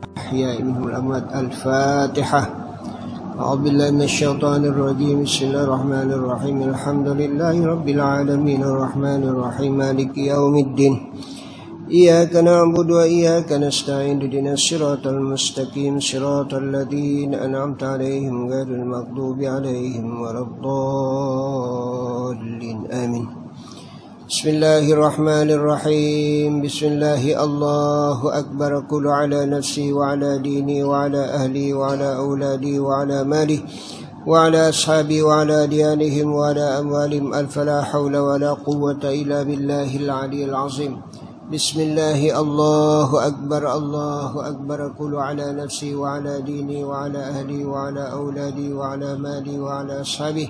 الأحياء منهم الأموات. الفاتحة. أعوذ بالله من الشيطان الرجيم. بسم الله الرحمن الرحيم. الحمد لله رب العالمين الرحمن الرحيم مالك يوم الدين. إياك نعبد وإياك نستعين. اهدنا الصراط المستقيم صراط الذين أنعمت عليهم غير المغضوب عليهم ولا الضالين. آمين. بسم الله الرحمن الرحيم. بسم الله الله أكبر. كل على نفسي وعلى ديني وعلى أهلي وعلى أولادي وعلى مالي وعلى أصحابي وعلى ديانهم وعلى أموالهم. ألف لا حول ولا قوة إلا بالله العلي العظيم. بسم الله الله أكبر الله أكبر. كل على نفسي وعلى ديني وعلى أهلي وعلى أولادي وعلى مالي وعلى أصحابي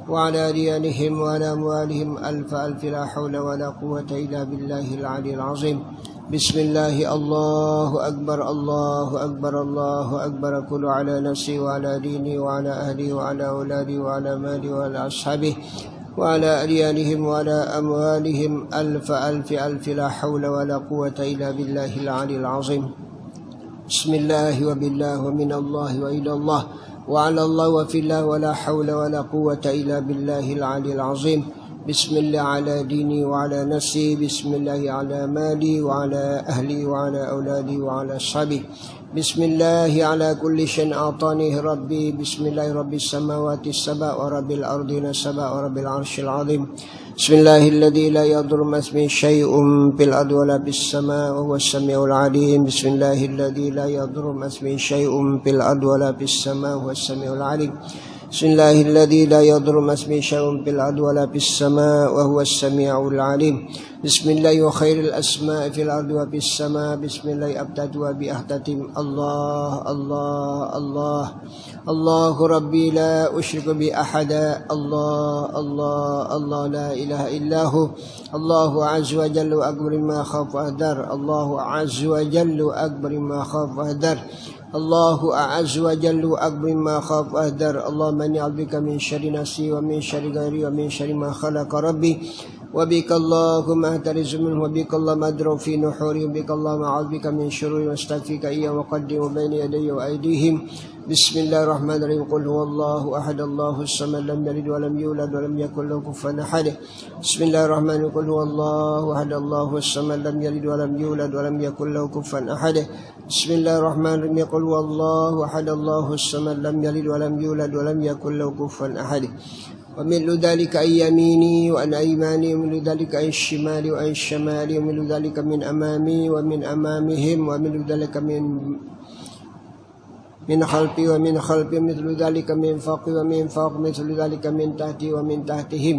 وعلى ديانهم وعلى أموالهم. ألف لا حول ولا قوة إلا بالله العلي العظيم. بسم الله الله أكبر الله أكبر الله أكبر. كل على نفسي وعلى ديني وعلى أهلي وعلى أولادي وعلى مالي وعلى أصحابي وعلى أديانهم وعلى أموالهم. ألف لا حول ولا قوة إلا بالله العلي العظيم. بسم الله وبالله ومن الله وإلى الله وعلى الله وفي الله ولا حول ولا قوة إلا بالله العلي العظيم. بسم الله على ديني وعلى نفسي. بسم الله على مالي وعلى أهلي وعلى أولادي وعلى أصحابي. بسم الله على كل شيء أعطانيه ربي. بسم الله رب السماوات السبع ورب الأرضين السبع ورب العرش العظيم. بسم الله الذي لا يضر مع اسمه شيء في الأرض ولا في السماء وهو السميع العليم. بسم الله الذي لا يضر مع اسمه شيء في الأرض ولا في السماء وهو السميع العليم. بسم الله الذي لا يضر مع اسمه شيء في الأرض ولا في السماء وهو السميع العليم. بسم الله وخير الأسماء في الأرض وفي السماء. بسم الله أبتدأ وبأختتم. الله الله الله الله ربي لا أشرك بأحدا. الله الله الله لا إله إلا هو. الله عز وجل أكبر ما خاف وأهدر. الله عز وجل أكبر ما خاف وأهدر. الله أعز وجل أكبر ما خاف وأهدر. اللهم إني أعوذ بك من شر نفسي ومن شر غيري ومن شر ما خلق ربي. وبك اللهم أهترز منه وبك اللهم أدرو في نحوري. وبك اللهم أعوذ بك من شرور واستغفرك إياه وقدم بين يدي وأيديهم. بسم الله الرحمن الرحيم. قل هو الله أحد الله الصمد لم يلد ولم يولد ولم يكن له كفوا أحد. بسم الله الرحمن الرحيم. قل هو الله أحد الله الصمد لم يلد ولم يولد ولم يكن له كفوا أحد. بسم الله الرحمن الرحيم. قل هو الله أحد الله الصمد لم يلد ولم يولد ولم يكن له كفوا أحد. ومثل ذلك عن يميني وعن أيماني ومثل ذلك عن الشمال وعن الشمال ومثل ذلك من أمامي ومن أمامهم ومثل ذلك من خلفي ومن خلفي مثل ذلك من فوقي ومن فوق مثل ذلك من تحتي ومن تحتهم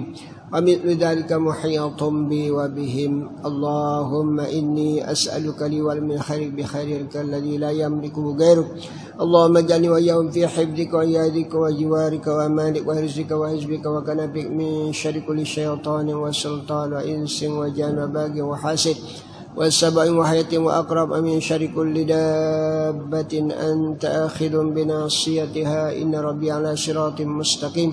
ومثل ذلك محيط بي وبهم. اللهم إني أسألك لي ولمن خيرك بخيرك الذي لا يملكه غيرك. اللهم اجعلني وإياهم في حفظك وعيادك وجوارك وأمانك وحرزك وحزبك وكنفك من شر كل شيطان وسلطان وإنس وجان وباغي وحاسد والسبع وحية وأقرب من شر كل دابة أنت آخذ بناصيتها. إن ربي على صراط مستقيم.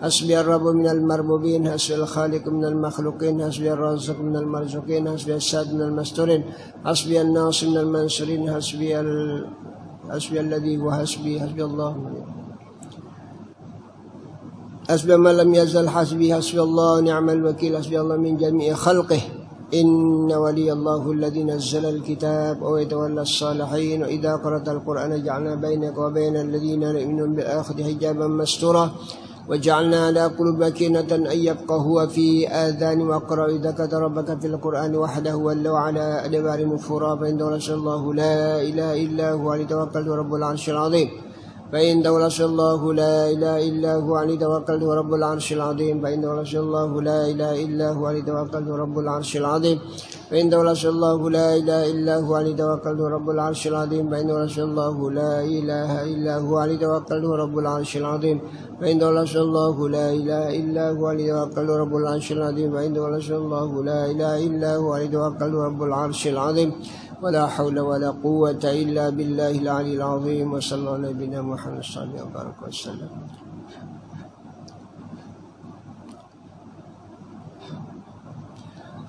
حسبي الرب من المربوبين. حسبي الخالق من المخلوقين. حسبي الرازق من المرزوقين. حسبي الساد من المستورين. حسبي الناصر من المنصورين. حسبي الذي هو حسبي. حسبي الله حسبي ما لم يزل حسبي. حسبي الله نعم الوكيل. حسبي الله من جميع خلقه. إن ولي الله الذي نزل الكتاب ويتولى الصالحين. وإذا قرأت القرآن جعلنا بينك وبين الذين لا يؤمنون بالآخرة حجابا مستورا وجعلنا على قلوبهم أكنة أن يفقهوا في آذان وقرأ. إذا كتب ربك في القرآن وحده ولوا على أدبار نفورا. فإن رسول الله لا إله إلا هو عليه توكلت رب العرش العظيم. فإن رسول الله لا إله إلا هو عليه توكلت رب العرش العظيم. فإن رسول الله لا إله إلا هو عليه توكلت رب العرش العظيم. فإن رسول الله لا إله إلا هو عليه توكلت رب العرش العظيم. فإن رسول الله لا إله إلا هو عليه توكلت رب العرش العظيم. فإن رسول الله لا إله إلا هو عليه توكلت رب العرش العظيم. فإن رسول الله لا إله إلا هو عليه توكلت رب العرش العظيم. ولا حول ولا قوة إلا بالله العلي العظيم. وصلى الله على نبينا محمد صلى الله عليه وسلم.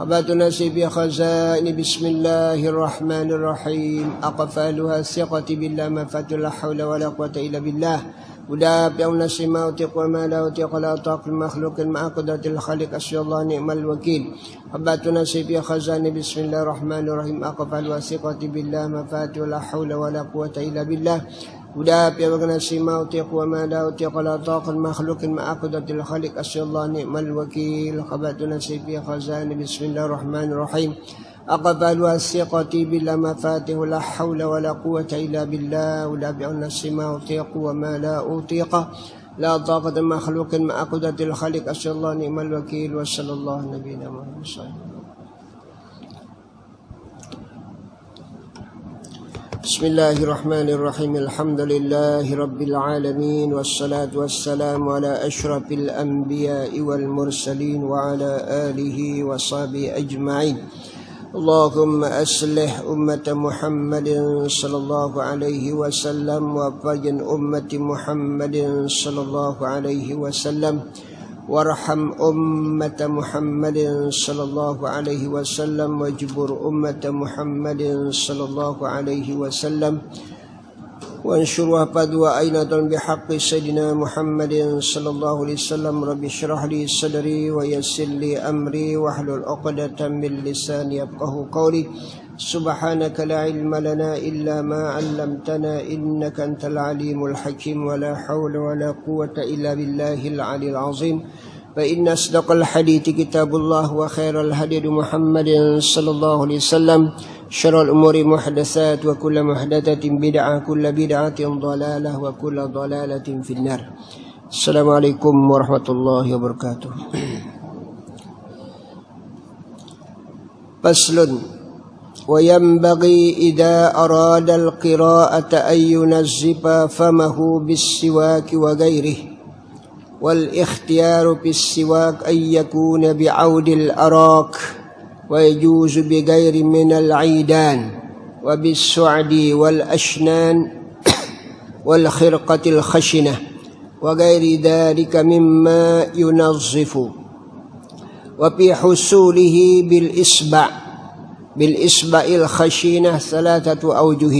خباتنا في خزائن بسم الله الرحمن الرحيم أقفالها الثقة بالله ما فات لا حول ولا قوة إلا بالله ودافع الناس ما أطيق وما لا أطيق لا طاق المخلوق مع قدرة الخالق أسأل الله نعم الوكيل خباتنا في خزائن بسم الله الرحمن الرحيم أقفالها الثقة بالله ما فات لا حول ولا قوة إلا بالله ودافع الناس ما أطيق وما لا أطيق لا طاق المخلوق مع قدرة الخالق أسأل الله نعم الوكيل خباتنا في خزائن بسم الله الرحمن الرحيم أقبلها الثقة بالله مفاتيح لا حول ولا قوة إلا بالله ودافع الناس ما أطيق وما لا أطيق لا طاقة مخلوق مع قدرة الخالق أسأل الله نعم الوكيل وصلى الله نبينا محمد صلى الله عليه وسلم. بسم الله الرحمن الرحيم الحمد لله رب العالمين والصلاة والسلام على أشرف الأنبياء والمرسلين وعلى آله وصحبه أجمعين. اللهم أصلح أمة محمد صلى الله عليه وسلم وفجن أمة محمد صلى الله عليه وسلم وارحم أمة محمد صلى الله عليه وسلم واجبر أمة محمد صلى الله عليه وسلم وانشر وفد وأينة بحق سيدنا محمد صلى الله عليه وسلم رب اشرح لي صدري ويسر لي أمري واحلل عقدة من لساني يفقهوا قولي سبحانك لا علم لنا إلا ما علمتنا إنك أنت العليم الحكيم ولا حول ولا قوة إلا بالله العلي العظيم فإن أصدق الحديث كتاب الله وخير الهدي محمد صلى الله عليه وسلم شر الأمور محدثات وكل محدثة بدعة كل بدعة ضلالة وكل ضلالة في النار. السلام عليكم ورحمة الله وبركاته. فصل وينبغي إذا أراد القراءة أن ينزف فمه بالسواك وغيره والاختيار في السواك أن يكون بعود الأراك ويجوز بغير من العيدان وبالسعد والأشنان والخرقة الخشنة وغير ذلك مما ينظف وفي حصوله بالإصبع الخشنة ثلاثة أوجه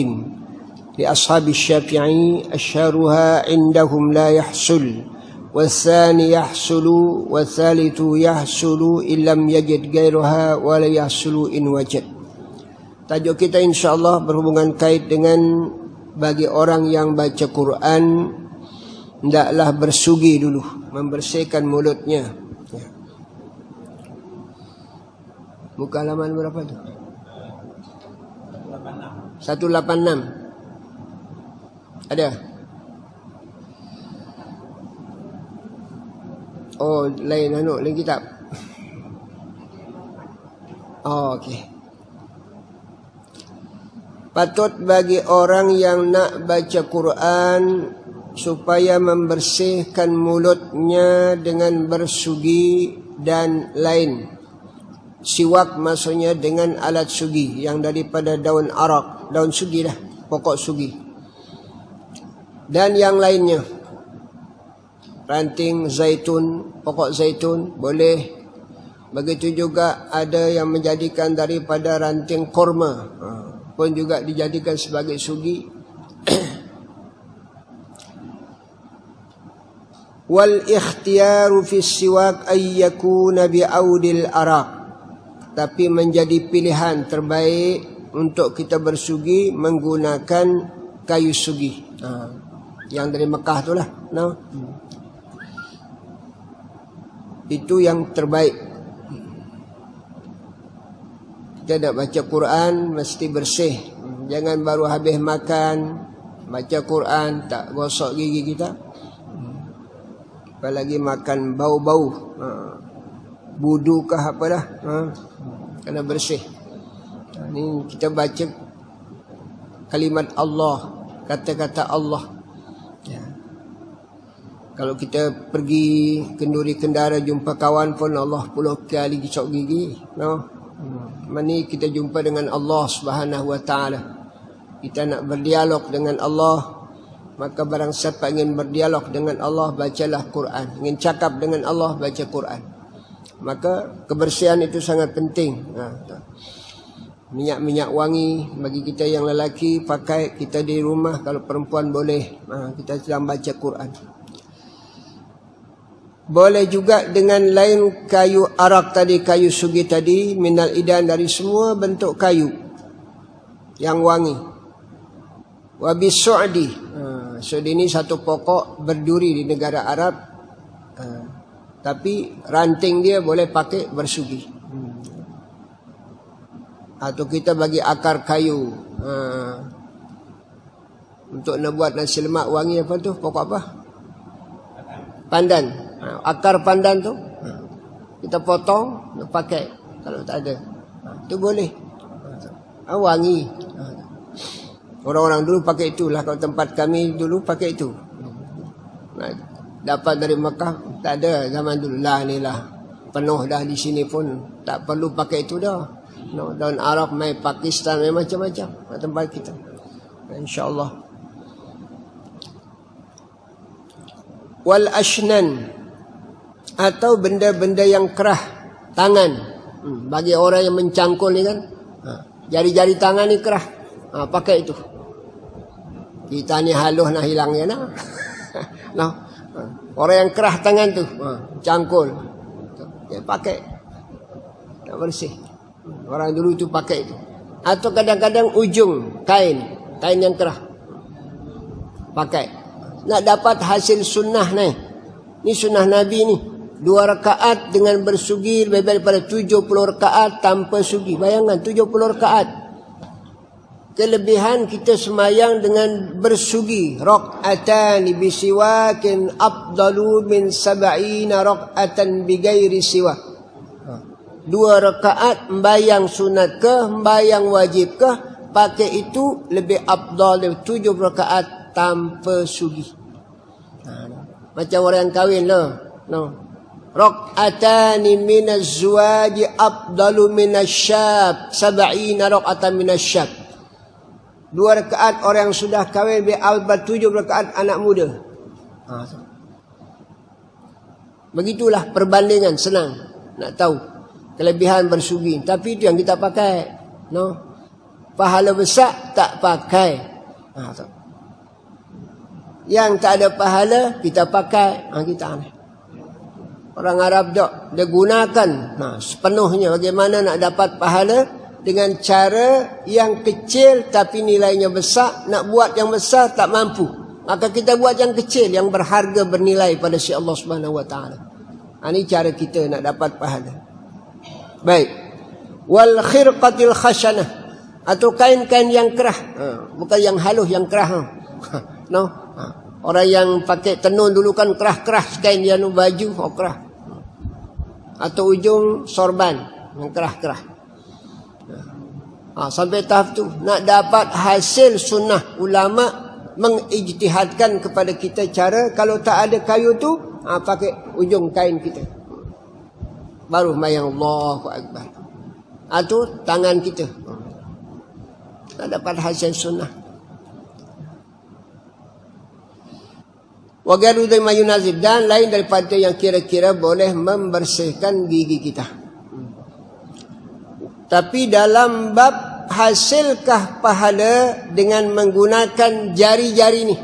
لأصحاب الشافعي أشهرها عندهم لا يحصل والثاني يحصل والثالث يحصل إن لم يجد غيرها ولا يحصل إن وجد. Tajuk kita insyaAllah berhubungan kait dengan bagi orang yang baca Quran hendaklah bersugi dulu, membersihkan mulutnya. Muka halaman berapa tu? 186. Ada? Oh, lain kitab. Oh, okey. Patut bagi orang yang nak baca Quran supaya membersihkan mulutnya dengan bersugi dan lain. Siwak maksudnya dengan alat sugi yang daripada daun arak, daun sugi dah, pokok sugi. Dan yang lainnya. Ranting zaitun, pokok zaitun boleh. Begitu juga ada yang menjadikan daripada ranting korma, pun juga dijadikan sebagai sugi. Wal ikhtiyaru fi siwak ay yakuna bi audil araq. Tapi menjadi pilihan terbaik untuk kita bersugi menggunakan kayu sugi. Yang dari Mekah tu lah. Itu yang terbaik. Kita nak baca Quran mesti bersih. Jangan baru habis makan baca Quran tak gosok gigi kita. Apalagi makan bau-bau. Budu kah apa dah. Kena bersih. Ini kita baca kalimat Allah, kata-kata Allah. Kalau kita pergi kenduri kendara jumpa kawan pun Allah 10 kali gosok gigi, Mani kita jumpa dengan Allah Subhanahu wa taala. Kita nak berdialog dengan Allah, maka barang siapa ingin berdialog dengan Allah bacalah Quran. Ingin cakap dengan Allah baca Quran. Maka kebersihan itu sangat penting. Minyak-minyak wangi bagi kita yang lelaki pakai, kita di rumah. Kalau perempuan boleh kita sedang baca Quran. Boleh juga dengan lain kayu arak tadi, kayu sugi tadi, minal idan, dari semua bentuk kayu yang wangi. Wabi su'di. Su'di ini satu pokok berduri di negara Arab. Tapi ranting dia boleh pakai bersugi. Atau kita bagi akar kayu. Untuk nak buat nasi lemak wangi apa tu? Pokok apa? Pandan. Akar pandan tu kita potong, pakai. Kalau tak ada, tu boleh. Wangi. Orang-orang dulu pakai itulah. Kalau tempat kami dulu pakai itu. Dapat dari Mekah, tak ada zaman dulu lah ni lah. Penuh dah di sini pun, tak perlu pakai itu dah. Daun Arab, mai Pakistan, mai macam-macam tempat kita. InsyaAllah. Wal ashnan, atau benda-benda yang kerah tangan. Bagi orang yang mencangkul ni kan, jari-jari tangan ni kerah, pakai itu. Kita ni halus nak hilangnya nak. Nah, orang yang kerah tangan tu, cangkul, dia pakai, tak bersih. Orang dulu tu pakai itu. Atau kadang-kadang ujung kain yang kerah, pakai. Nak dapat hasil sunnah ni. Ni sunnah Nabi ni. 2 rakaat dengan bersugi lebih daripada 70 rakaat tanpa sugi. Bayangkan 70 rakaat. Kelebihan kita semayang dengan bersugi. Rak'atani bisiwakin afdalu min 70 rak'atan bigairi siwak. 2 rakaat membayang sunat ke, membayang wajib ke, pakai itu lebih afdal dari 7 rakaat tanpa sugi. Macam orang yang kahwin lah. Rak'atani minaz zuwaji afdalu minasyab 70 rak'atan minasyab. 2 rakaat orang yang sudah kahwin lebih afdal 7 rakaat anak muda. Begitulah perbandingan, senang nak tahu kelebihan bersugi. Tapi itu yang kita pakai. Pahala besar tak pakai. Yang tak ada pahala kita pakai. Kita aneh. Orang Arab dia gunakan sepenuhnya. Bagaimana nak dapat pahala dengan cara yang kecil tapi nilainya besar. Nak buat yang besar tak mampu, maka kita buat yang kecil yang berharga, bernilai pada si Allah Subhanahu Wa Taala. Ini cara kita nak dapat pahala. Baik. Wal khirqatil khashanah, atau kain-kain yang kerah. Bukan yang halus, yang kerah. Orang yang pakai tenun dulu kan kerah-kerah kain dia baju, kerah. Atau ujung sorban yang kerah-kerah. Sampai tahap tu nak dapat hasil sunnah, ulama mengijtihadkan kepada kita cara, kalau tak ada kayu tu pakai ujung kain kita, baru mayang Allahu Akbar. Atau tangan kita nak dapat hasil sunnah. Wa garu ma yunazib, dan lain daripada yang kira-kira boleh membersihkan gigi kita. Tapi dalam bab hasilkah pahala dengan menggunakan jari-jari ni,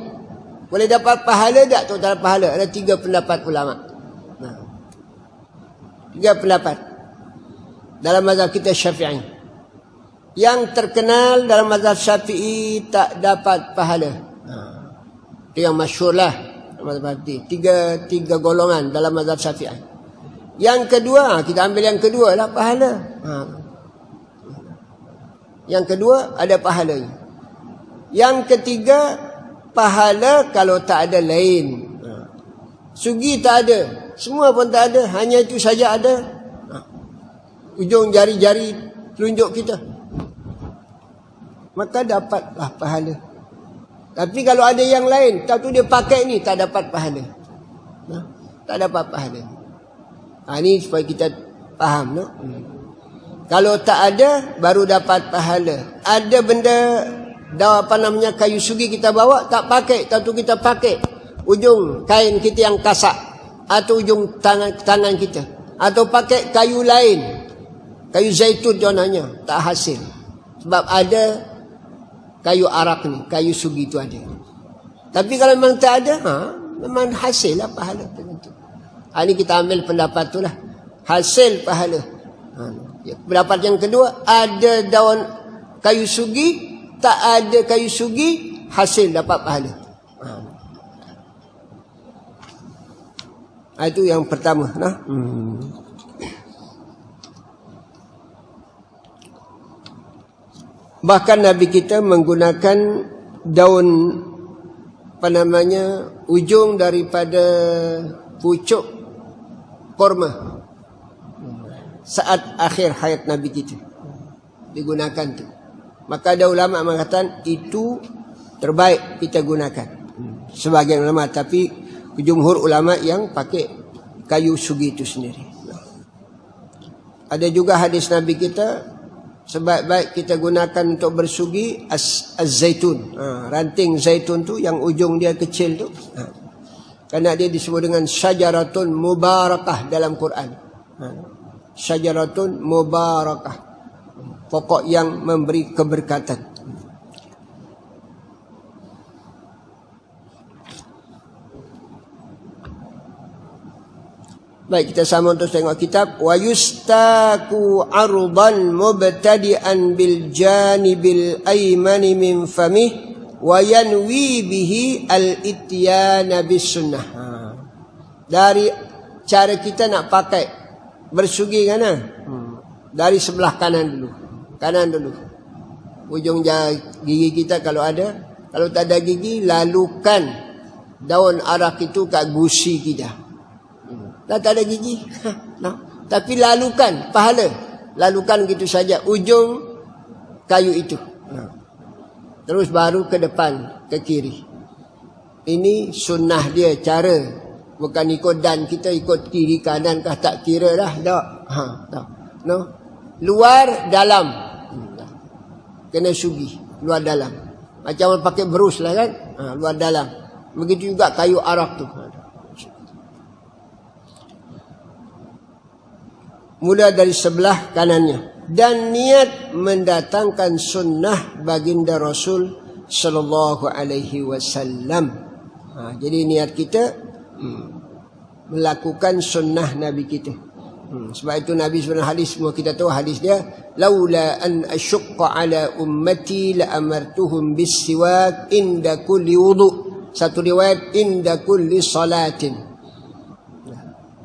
boleh dapat pahala tak atau tak dapat pahala? Ada 3 pendapat ulama. 3 pendapat dalam mazhab kita Syafi'i. Yang terkenal dalam mazhab Syafi'i tak dapat pahala. Itu yang masyhurlah. Tiga golongan dalam mazhab Syafi'i. Yang kedua, kita ambil yang kedua lah, pahala. Yang kedua ada pahalanya. Yang ketiga, pahala kalau tak ada lain. Sugi tak ada, semua pun tak ada, hanya itu saja ada. Ujung jari-jari telunjuk kita, maka dapatlah pahala. Tapi kalau ada yang lain, tak tu dia pakai ni, tak dapat pahala. Tak dapat pahala. Ini supaya kita faham. Kalau tak ada, baru dapat pahala. Ada benda, kayu sugi kita bawa, tak pakai. Tak tu kita pakai ujung kain kita yang kasak, atau ujung tangan kita. Atau pakai kayu lain, kayu zaitun contohnya, tak hasil. Sebab ada kayu arak ni, kayu sugi tu ada. Tapi kalau memang tak ada, memang hasil lah pahala tertentu. Ini kita ambil pendapat tu lah, hasil pahala. Pendapat yang kedua, ada daun kayu sugi, tak ada kayu sugi, hasil dapat pahala. Itu yang pertama. Bahkan Nabi kita menggunakan daun ujung daripada pucuk korma saat akhir hayat Nabi kita digunakan tu. Maka ada ulama mengatakan itu terbaik kita gunakan. Sebagian ulama, tapi jumhur ulama yang pakai kayu sugi itu sendiri. Ada juga hadis Nabi kita, sebaik-baik kita gunakan untuk bersugi az-zaitun. Ranting zaitun tu yang ujung dia kecil tu. Kerana dia disebut dengan syajaratun mubarakah dalam Quran. Syajaratun mubarakah, pokok yang memberi keberkatan. Baik, kita sama untuk tengok kitab. Wa yustaku ardan mubtadi'an bil janibil aymani min famih wa yanwi bihi al-ityana bis sunnah. Dari cara kita nak pakai bersugi kan? Dari sebelah kanan dulu. Kanan dulu. Ujung gigi kita kalau ada. Kalau tak ada gigi, lalukan daun arak itu kat gusi kita. Dah tak ada gigi. Tapi lalukan pahala. Lalukan gitu saja ujung kayu itu. Terus baru ke depan, ke kiri. Ini sunnah dia, cara. Bukan ikut dan kita ikut kiri kanan kah tak kira dah. Tak. No. Luar dalam. Kena sugi. Luar dalam. Macam orang pakai berus lah kan. Luar dalam. Begitu juga kayu arak tu. Mula dari sebelah kanannya. Dan niat mendatangkan sunnah baginda Rasul sallallahu alaihi wasallam. Jadi niat kita melakukan sunnah Nabi kita. Sebab itu Nabi sebenarnya hadis, semua kita tahu hadis dia, laula an asyqa ala ummati la amartuhum bis siwak inda kulli wudu. Satu riwayat inda kulli salatin.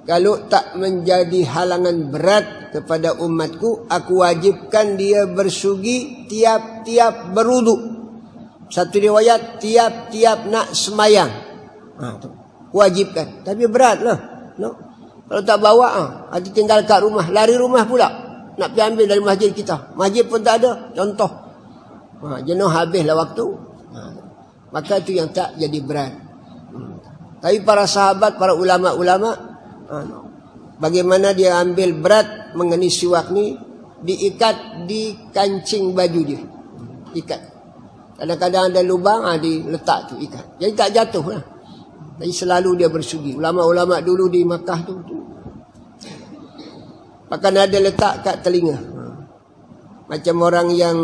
Kalau tak menjadi halangan berat kepada umatku, aku wajibkan dia bersugi tiap-tiap berwudu. Satu riwayat tiap-tiap nak semayang. Wajibkan. Tapi beratlah. No? Kalau tak bawa, hati tinggal kat rumah. Lari rumah pula. Nak pergi ambil dari masjid kita. Masjid pun tak ada. Contoh. Jenuh habislah waktu. Maka itu yang tak jadi berat. Tapi para sahabat, para ulama-ulama, bagaimana dia ambil berat mengenai siwak ni, diikat di kancing baju dia. Ikat. Kadang-kadang ada lubang, diletak tu ikat. Jadi tak jatuh lah. Jadi selalu dia bersugi. Ulama-ulama dulu di Makkah tu. Bahkan ada letak kat telinga. Macam orang yang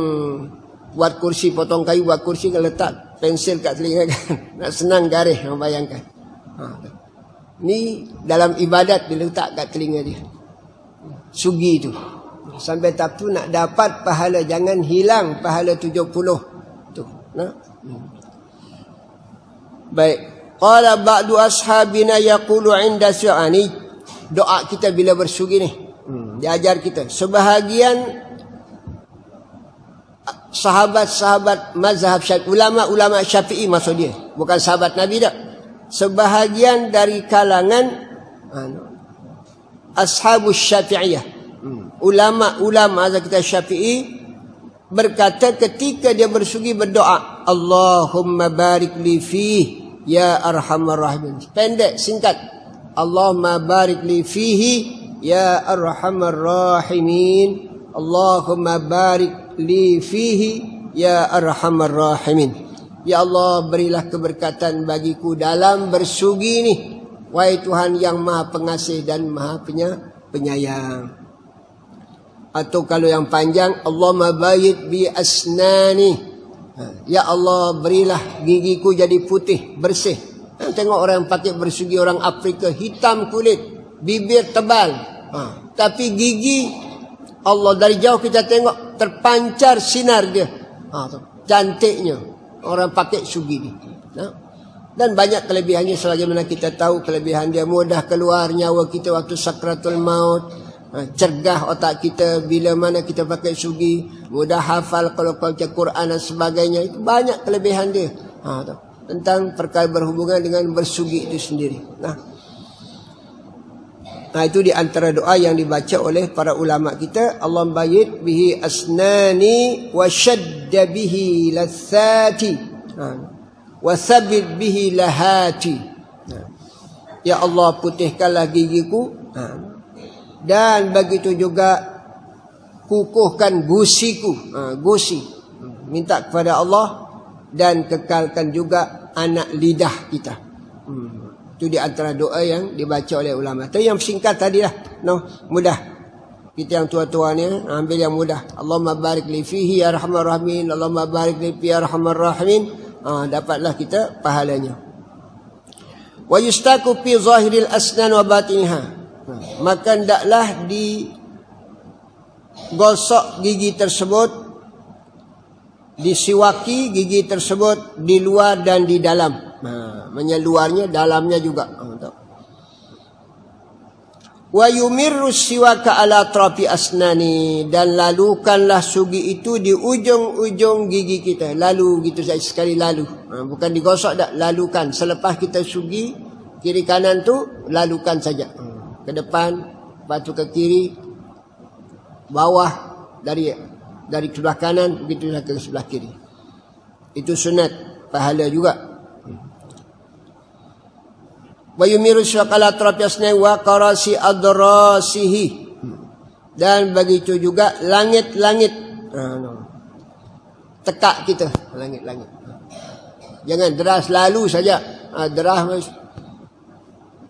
buat kursi, potong kayu buat kursi, kan letak pensil kat telinga kan. Nak senang garis, bayangkan. Ni dalam ibadat dia letak kat telinga dia. Sugi tu. Sampai tak tu nak dapat pahala. Jangan hilang pahala 70 tu. Baik. Qala ba'du ashabina yaqulu 'inda su'ani. Doa kita bila bersugi ni. Diajar kita. Sebahagian sahabat-sahabat mazhab Syafi'i, ulama-ulama Syafi'i maksud dia. Bukan sahabat Nabi dah. Sebahagian dari kalangan ashabus syafi'iyah, ulama-ulama kita Syafi'i, berkata ketika dia bersugi berdoa, Allahumma barik li fihi ya arhamar rahimin. Pendek, singkat. Allahumma barik li fihi ya arhamar rahimin. Allahumma barik li fihi ya arhamar rahimin. Ya Allah, berilah keberkatan bagiku dalam bersugi ni. Wahai Tuhan yang maha pengasih dan maha penyayang. Atau kalau yang panjang, Allahumma bayyid bi asnani. Ya Allah, berilah gigiku jadi putih, bersih. Tengok orang yang pakai bersugi, orang Afrika, hitam kulit, bibir tebal. Tapi gigi, Allah dari jauh kita tengok terpancar sinar dia. Cantiknya orang pakai sugi ni. Dan banyak kelebihannya sebagaimana kita tahu kelebihan dia, mudah keluar nyawa kita waktu sakratul maut, cergah otak kita bila mana kita pakai sugi, mudah hafal kalau baca Quran dan sebagainya. Itu banyak kelebihan dia. Tentang perkara berhubungan dengan bersugi itu sendiri. Nah, itu di antara doa yang dibaca oleh para ulama kita. Allahumma bayyid bihi asnani wa shadda bihi lathati wa thabbit bihi lahati. Ya Allah, putihkanlah gigiku dan begitu juga kukuhkan gusiku. Gusi minta kepada Allah, dan kekalkan juga anak lidah kita. Itu di antara doa yang dibaca oleh ulama. Tapi yang singkat tadilah, mudah. Kita yang tua-tua ni ambil yang mudah. Allahumma barik li fihi ya arhamar rahimin, Allahumma barik li fihi ya arhamar rahimin. Dapatlah kita pahalanya. Wa yustaku fi zahiril asnan wa batiniha. Maka hendaklah digosok gigi tersebut, disiwaki gigi tersebut di luar dan di dalam. Luarnya, dalamnya juga. Wa yumirru siwaka ala trafi asnani, dan lalukanlah sugi itu di ujung-ujung gigi kita. Lalu gitu saja, sekali lalu. Bukan digosok dak, lalukan. Selepas kita sugi kiri kanan tu, lalukan saja. Ke depan, lepas tu ke kiri, bawah, dari sebelah kanan begitu ke sebelah kiri. Itu sunat, pahala juga. Wa yumiru syaqala trafiasna wa qarasi adrasihi, dan begitu juga langit-langit. Tekak kita langit-langit. Jangan deras lalu saja. Deras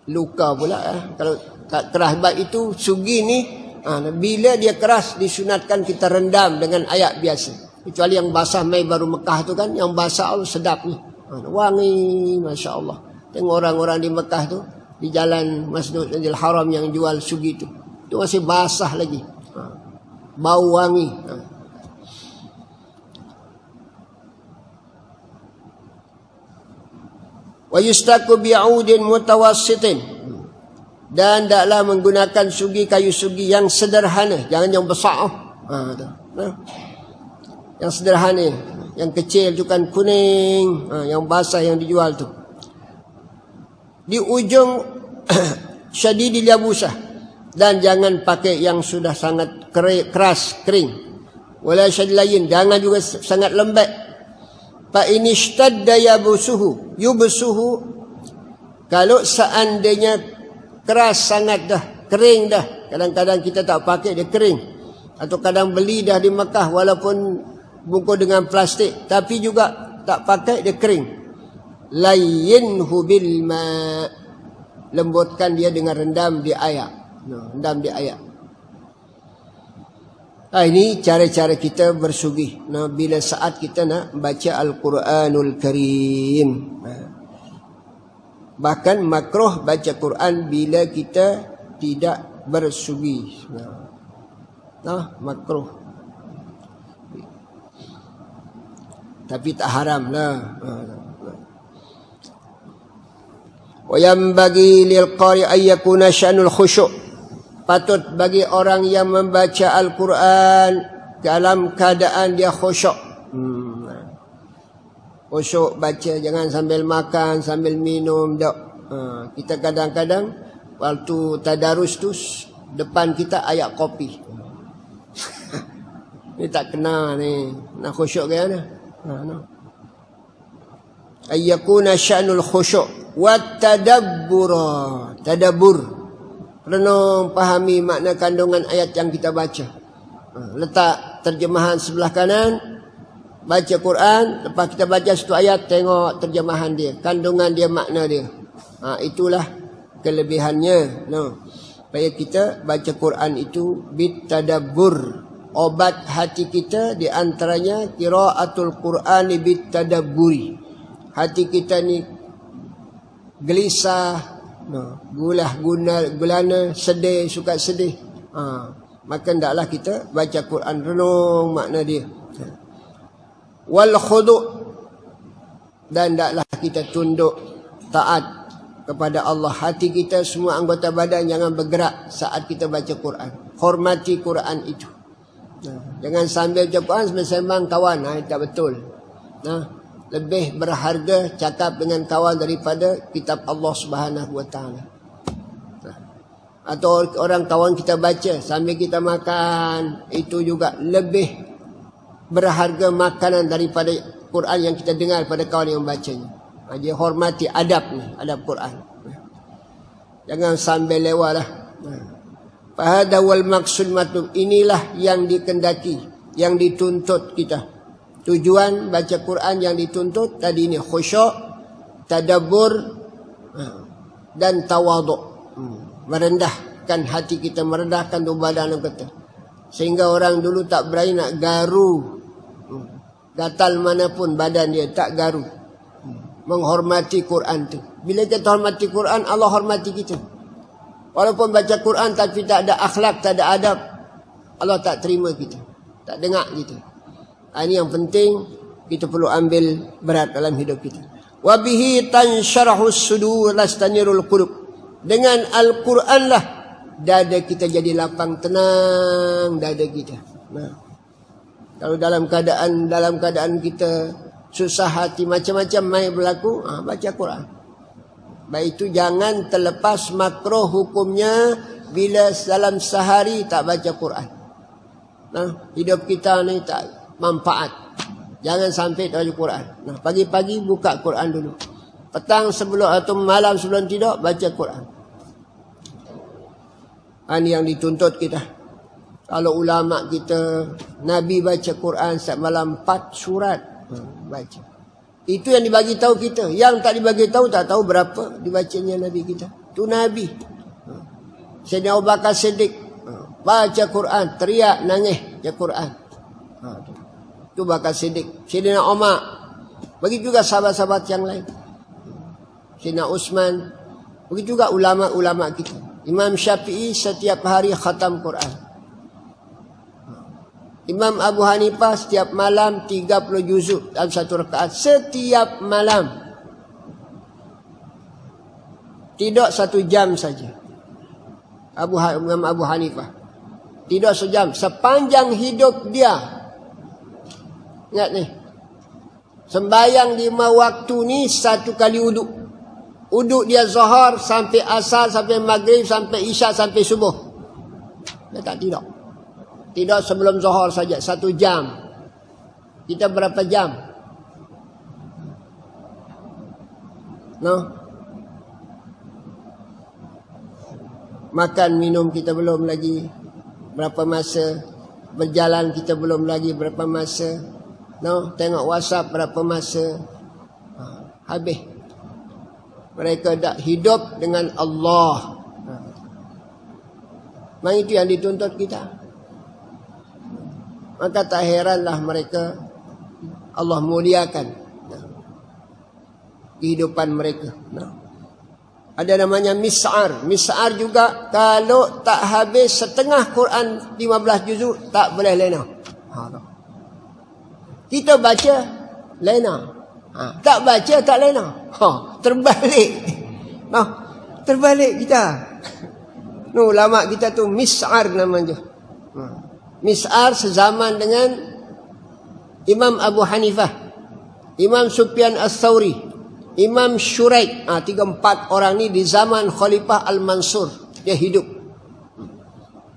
luka pula. Kalau tak keras baik itu sugi ni, bila dia keras disunatkan kita rendam dengan air biasa. Kecuali yang basah mai baru Mekah tu kan, yang basah Allah sedap ni. Wangi, masya-Allah. Tengok orang-orang di Mekah tu, di jalan Masjidil Haram yang jual sugi tu. Itu masih basah lagi. Bau wangi. Wa yustaku bi'udin mutawassitin, dan taklah menggunakan sugi, kayu sugi yang sederhana, jangan yang besar. Yang sederhana, yang kecil tu kan kuning, yang basah yang dijual tu. Di ujung syadidil yabusah, dan jangan pakai yang sudah sangat keras, kering. Wala syadid lain, jangan juga sangat lembek. Fa inishtadda yubsuhu, kalau seandainya keras sangat dah, kering dah. Kadang-kadang kita tak pakai dia kering. Atau kadang beli dah di Mekah walaupun bungkus dengan plastik, tapi juga tak pakai dia kering. Layyinhu bil ma, lembutkan dia dengan rendam di air. Rendam di air. Ini cara-cara kita bersugi. Bila saat kita nak baca Al-Quranul Karim. Bahkan makruh baca Quran bila kita tidak bersugi. Makruh. Tapi tak haram lah. Wa yanbaghi lil qari ay yakuna sya'nul khusyuk. Patut bagi orang yang membaca Al-Quran dalam keadaan dia khusyuk. Khusyuk baca, jangan sambil makan, sambil minum. Kita kadang-kadang waktu tadarus tu depan kita ayat kopi. Ni tak kena ni. Nak khusyuk ke mana? Ayyakuna sya'nul khusyuk wa tadabbura. Tadabbur. Renung, pahami makna kandungan ayat yang kita baca. Letak terjemahan sebelah kanan, baca Quran, lepas kita baca satu ayat, tengok terjemahan dia, kandungan dia, makna dia. Itulah kelebihannya. Supaya kita baca Quran itu bitadabbur. Obat hati kita di antaranya qiraatul Qur'ani bitadabburi. Hati kita ni gelisah, gulana, sedih, suka sedih. Maka hendaklah kita baca Quran, renung makna dia. Wal khudu', dan hendaklah kita tunduk taat kepada Allah. Hati kita, semua anggota badan jangan bergerak saat kita baca Quran. Hormati Quran itu. Jangan sambil baca Quran sembang kawan. Tak betul. Lebih berharga cakap dengan kawan daripada kitab Allah Subhanahu Wa Taala. Atau orang kawan kita baca sambil kita makan, itu juga lebih berharga makanan daripada Quran yang kita dengar pada kawan yang membacanya. Dia hormati adab ni, adab Quran. Jangan sambil lewat lah. Fahada wal maksud matlub, inilah yang dikendaki, yang dituntut kita. Tujuan baca Quran yang dituntut tadi ini khusyuk, tadabbur dan tawaduk. Merendahkan hati kita, merendahkan tubuh badan kita. Sehingga orang dulu tak berani nak garu. Gatal manapun badan dia tak garu. Menghormati Quran tu. Bila kita hormati Quran, Allah hormati kita. Walaupun baca Quran tapi tak ada akhlak, tak ada adab, Allah tak terima kita, tak dengar kita. Ini yang penting kita perlu ambil berat dalam hidup kita. Wa bihi tansyarahus sudur lastanirul qulub. Dengan Al-Quran lah dada kita jadi lapang, tenang dada kita. Kalau dalam keadaan kita susah hati, macam-macam main berlaku, baca Quran. Baik itu jangan terlepas makruh hukumnya bila dalam sehari tak baca Quran. Hidup kita ni tak manfaat. Jangan sampai tak baca Quran. Pagi-pagi buka Quran dulu. Petang sebelum atau malam sebelum tidur baca Quran. Ini yang dituntut kita. Kalau ulama kita, Nabi baca Quran setiap malam 4 surat. Baca. Itu yang dibagi tahu kita. Yang tak dibagi tahu tak tahu berapa dibacanya Nabi kita. Itu Nabi. Sayyidina Abu Bakar Siddiq baca Quran, teriak nangis baca Quran. Itu Bakar Siddiq. Sayyidina Umar. Begitu juga sahabat-sahabat yang lain. Sayyidina Utsman. Begitu juga ulama-ulama kita. Imam Syafi'i setiap hari khatam Quran. Imam Abu Hanifah setiap malam 30 juzuk dalam satu rakaat. Setiap malam. Tidak 1 jam saja. Imam Abu Hanifah. Tidak sejam. Sepanjang hidup dia. Ingat ni. Sembayang 5 waktu ni 1 kali uduk. Uduk dia zuhur sampai asar, sampai maghrib, sampai isyak, sampai subuh. Dia tak tidur. Tidak sebelum zuhur saja, 1 jam. Kita berapa jam? Makan, minum kita belum lagi berapa masa. Berjalan kita belum lagi berapa masa. Tengok WhatsApp berapa masa. Habis. Mereka tak hidup dengan Allah. Memang itu yang dituntut kita. Maka tak heranlah mereka Allah muliakan kehidupan mereka. Ada namanya mis'ar. Mis'ar juga kalau tak habis setengah Quran 15 juzuk tak boleh lena. Kita baca lena. Tak baca tak lena. Terbalik. Terbalik kita. Ulama kita tu mis'ar namanya. Mis'ar sezaman dengan Imam Abu Hanifah, Imam Sufyan Ats-Tsauri, Imam Syuraik. 3-4 orang ni di zaman Khalifah Al-Mansur dia hidup.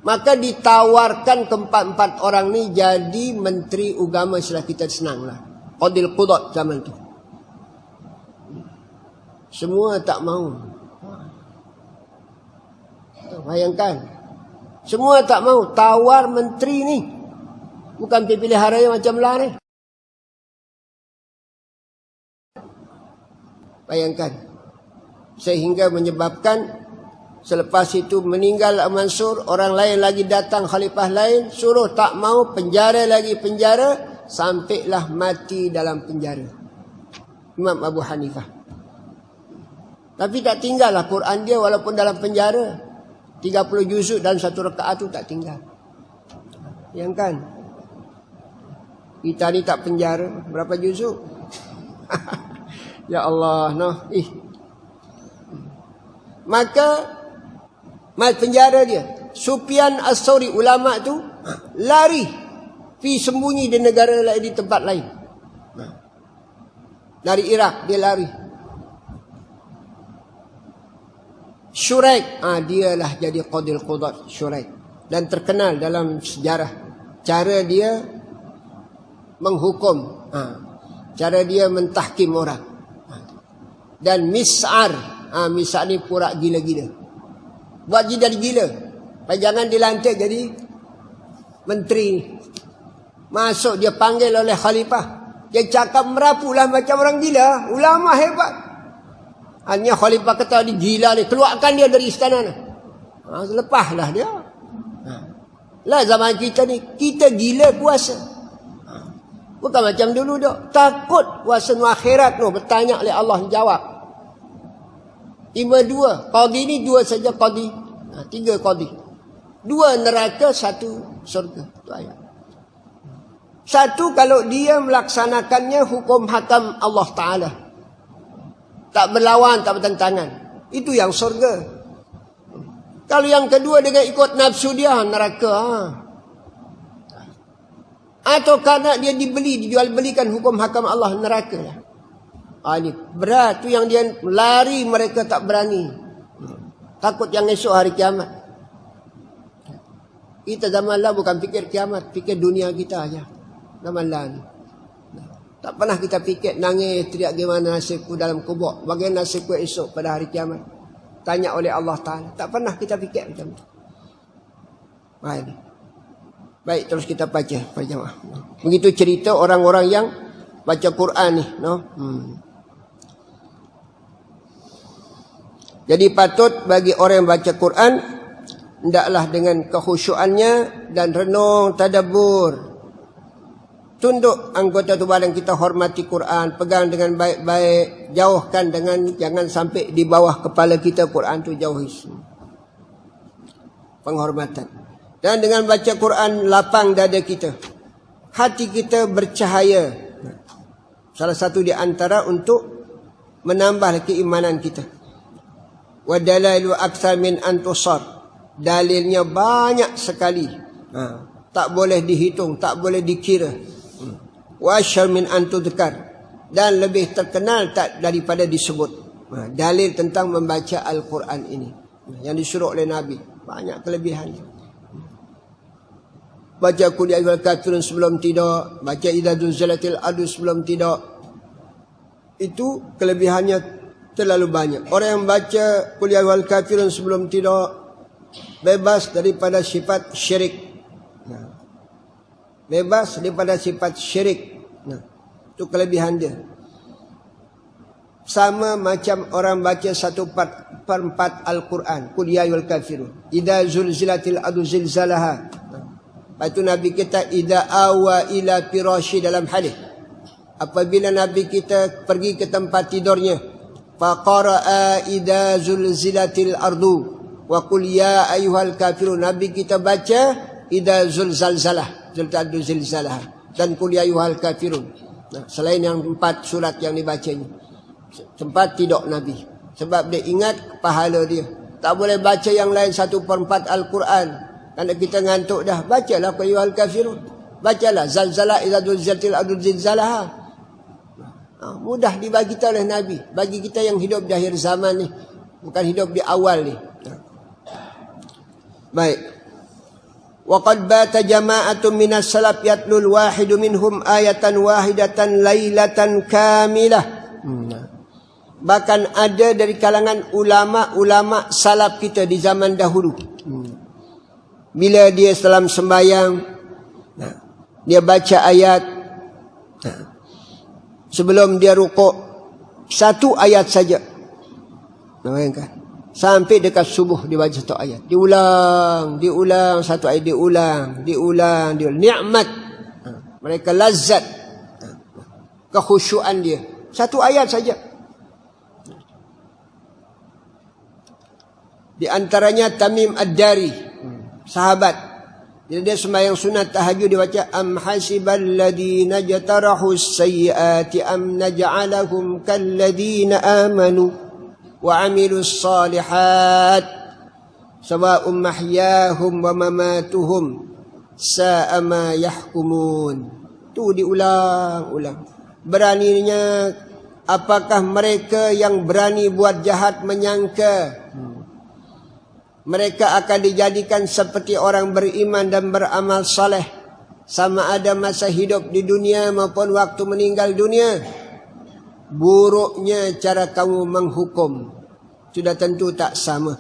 Maka ditawarkan ke-4 orang ni jadi menteri agama. Istilah kita senanglah, Qadil Qudat zaman tu. Semua tak mau. Bayangkan. Semua tak mau tawar menteri ni. Bukan pilihan raya macam lah ni. Bayangkan. Sehingga menyebabkan Selepas itu meninggal Mansur, orang lain lagi datang, khalifah lain, suruh tak mau, penjara lagi penjara, sampailah mati dalam penjara. Imam Abu Hanifah. Tapi tak tinggallah Quran dia walaupun dalam penjara. 30 juzuk dan 1 rakaat tu tak tinggal. Yang kan? Kita ni tak penjara, berapa juzuk? Ya Allah, noh. Maka mal penjara dia. Sufyan As-Sauri, ulama tu lari, pergi sembunyi di negara lain, di tempat lain. Dari Iraq dia lari. Shuraik, dialah jadi qadil qudat, Shuraik. Dan terkenal dalam sejarah cara dia menghukum, cara dia mentahkim orang. Dan Mis'ar, Mis'ar ni pura gila-gila. Buat jadi gila. Jangan dilantik jadi menteri. Masuk dia panggil oleh khalifah. Dia cakap merapulah macam orang gila. Ulama hebat. Hanya khalifah kata dia gila ni. Keluarkan dia dari istana ni. Lepaslah dia. Lah zaman kita ni, kita gila puasa. Bukan macam dulu dah. Takut puasa nu akhirat tu. Bertanya oleh Allah, jawab. 5-2. Qadi ni 2 saja qadi. 3 qadi. 2 neraka, 1 surga. Itu ayat. 1 kalau dia melaksanakannya hukum hakam Allah Ta'ala. Tak berlawan, tak bertentangan. Itu yang surga. Kalau yang kedua dengan ikut nafsu dia, neraka. Atau karena dia dijual belikan hukum hakam Allah, neraka lah. Ini berat tu yang dia lari, mereka tak berani. Takut yang esok hari kiamat. Kita zaman lah bukan fikir kiamat, fikir dunia kita aja. Zaman lah ni. Tak pernah kita fikir nangis teriak gimana nasibku dalam kubur, bagaimana nasibku esok pada hari kiamat. Tanya oleh Allah Ta'ala. Tak pernah kita fikir macam tu. Baik, terus kita baca pada jemaah. Begitu cerita orang-orang yang baca Quran ni, no? Jadi patut bagi orang yang baca Quran, hendaklah dengan kekhusyuannya dan renung tadabbur. Tunduk anggota tubuh badan kita, hormati Quran, pegang dengan baik-baik, jauhkan jangan sampai di bawah kepala kita Quran tu, jauhi. Penghormatan. Dan dengan baca Quran lapang dada kita. Hati kita bercahaya. Salah satu di antara untuk menambah keimanan kita. Wa dalailu aktsar min an tusar. Dalilnya banyak sekali. Tak boleh dihitung, tak boleh dikira. Wa asyar min an tudhkar. Dan lebih terkenal tak daripada disebut. Dalil tentang membaca Al-Quran ini. Yang disuruh oleh Nabi. Banyak kelebihannya. Baca Qul ya ayyuhal kafirun sebelum tidur. Baca idza zulzilatil ardu sebelum tidur. Itu kelebihannya terlalu banyak. Orang yang baca Qul ya ayyuhal kafirun sebelum tidur bebas daripada sifat syirik. Bebas daripada sifat syirik. Itu kelebihan dia. Sama macam orang baca 1/4 Al-Quran. Qul ya ayyuhal kafirun. Idza zulzilatil ardu zilzalaha. Lepas itu Nabi kita idza awa ila firashi dalam hadis. Apabila Nabi kita pergi ke tempat tidurnya, faqara'a idza zulzilatil ardu wa qul ya ayyuhal kafirun. Nabi kita baca idza zulzalzalah, zilzalah dan qul ya ayyuhal kafirun. Selain yang 4 surat yang dibacanya. Tempat tidur Nabi. Sebab dia ingat pahala dia. Tak boleh baca yang lain 1/4 Al-Quran. Karena kita ngantuk dah. Bacalah Qul ya ayyuhal kafirun. Bacalah zalzalah idza zulzilatil ardu zilzalaha. Mudah dibagi kita oleh Nabi. Bagi kita yang hidup di akhir zaman ni, bukan hidup di awal ni. Baik. Wa qad bata jama'atun minas salaf yatlul wahidu minhum ayatan wahidatan lailatan kamilah. Bahkan ada dari kalangan ulama-ulama salaf kita di zaman dahulu. Bila dia dalam sembahyang, dia baca ayat, sebelum dia rukuk, 1 ayat saja. Bayangkan. Sampai dekat subuh dibaca satu ayat. Diulang satu ayat, diulang. Nikmat. Mereka lazat. Kekhusyuan dia. Satu ayat saja. Di antaranya Tamim Ad-Dari, sahabat. Dia sembahyang sunat tahajud, dia baca am hasibal ladina jatarahu sayyiati am naj'alahum kal ladina amanu wa amilus salihat sawa'un mahyahum wa mamatuhum sa'a ma yahkumun. Tu diulang-ulang. Beraninya apakah mereka yang berani buat jahat menyangka mereka akan dijadikan seperti orang beriman dan beramal saleh sama ada masa hidup di dunia maupun waktu meninggal dunia. Buruknya cara kamu menghukum. Sudah tentu tak sama.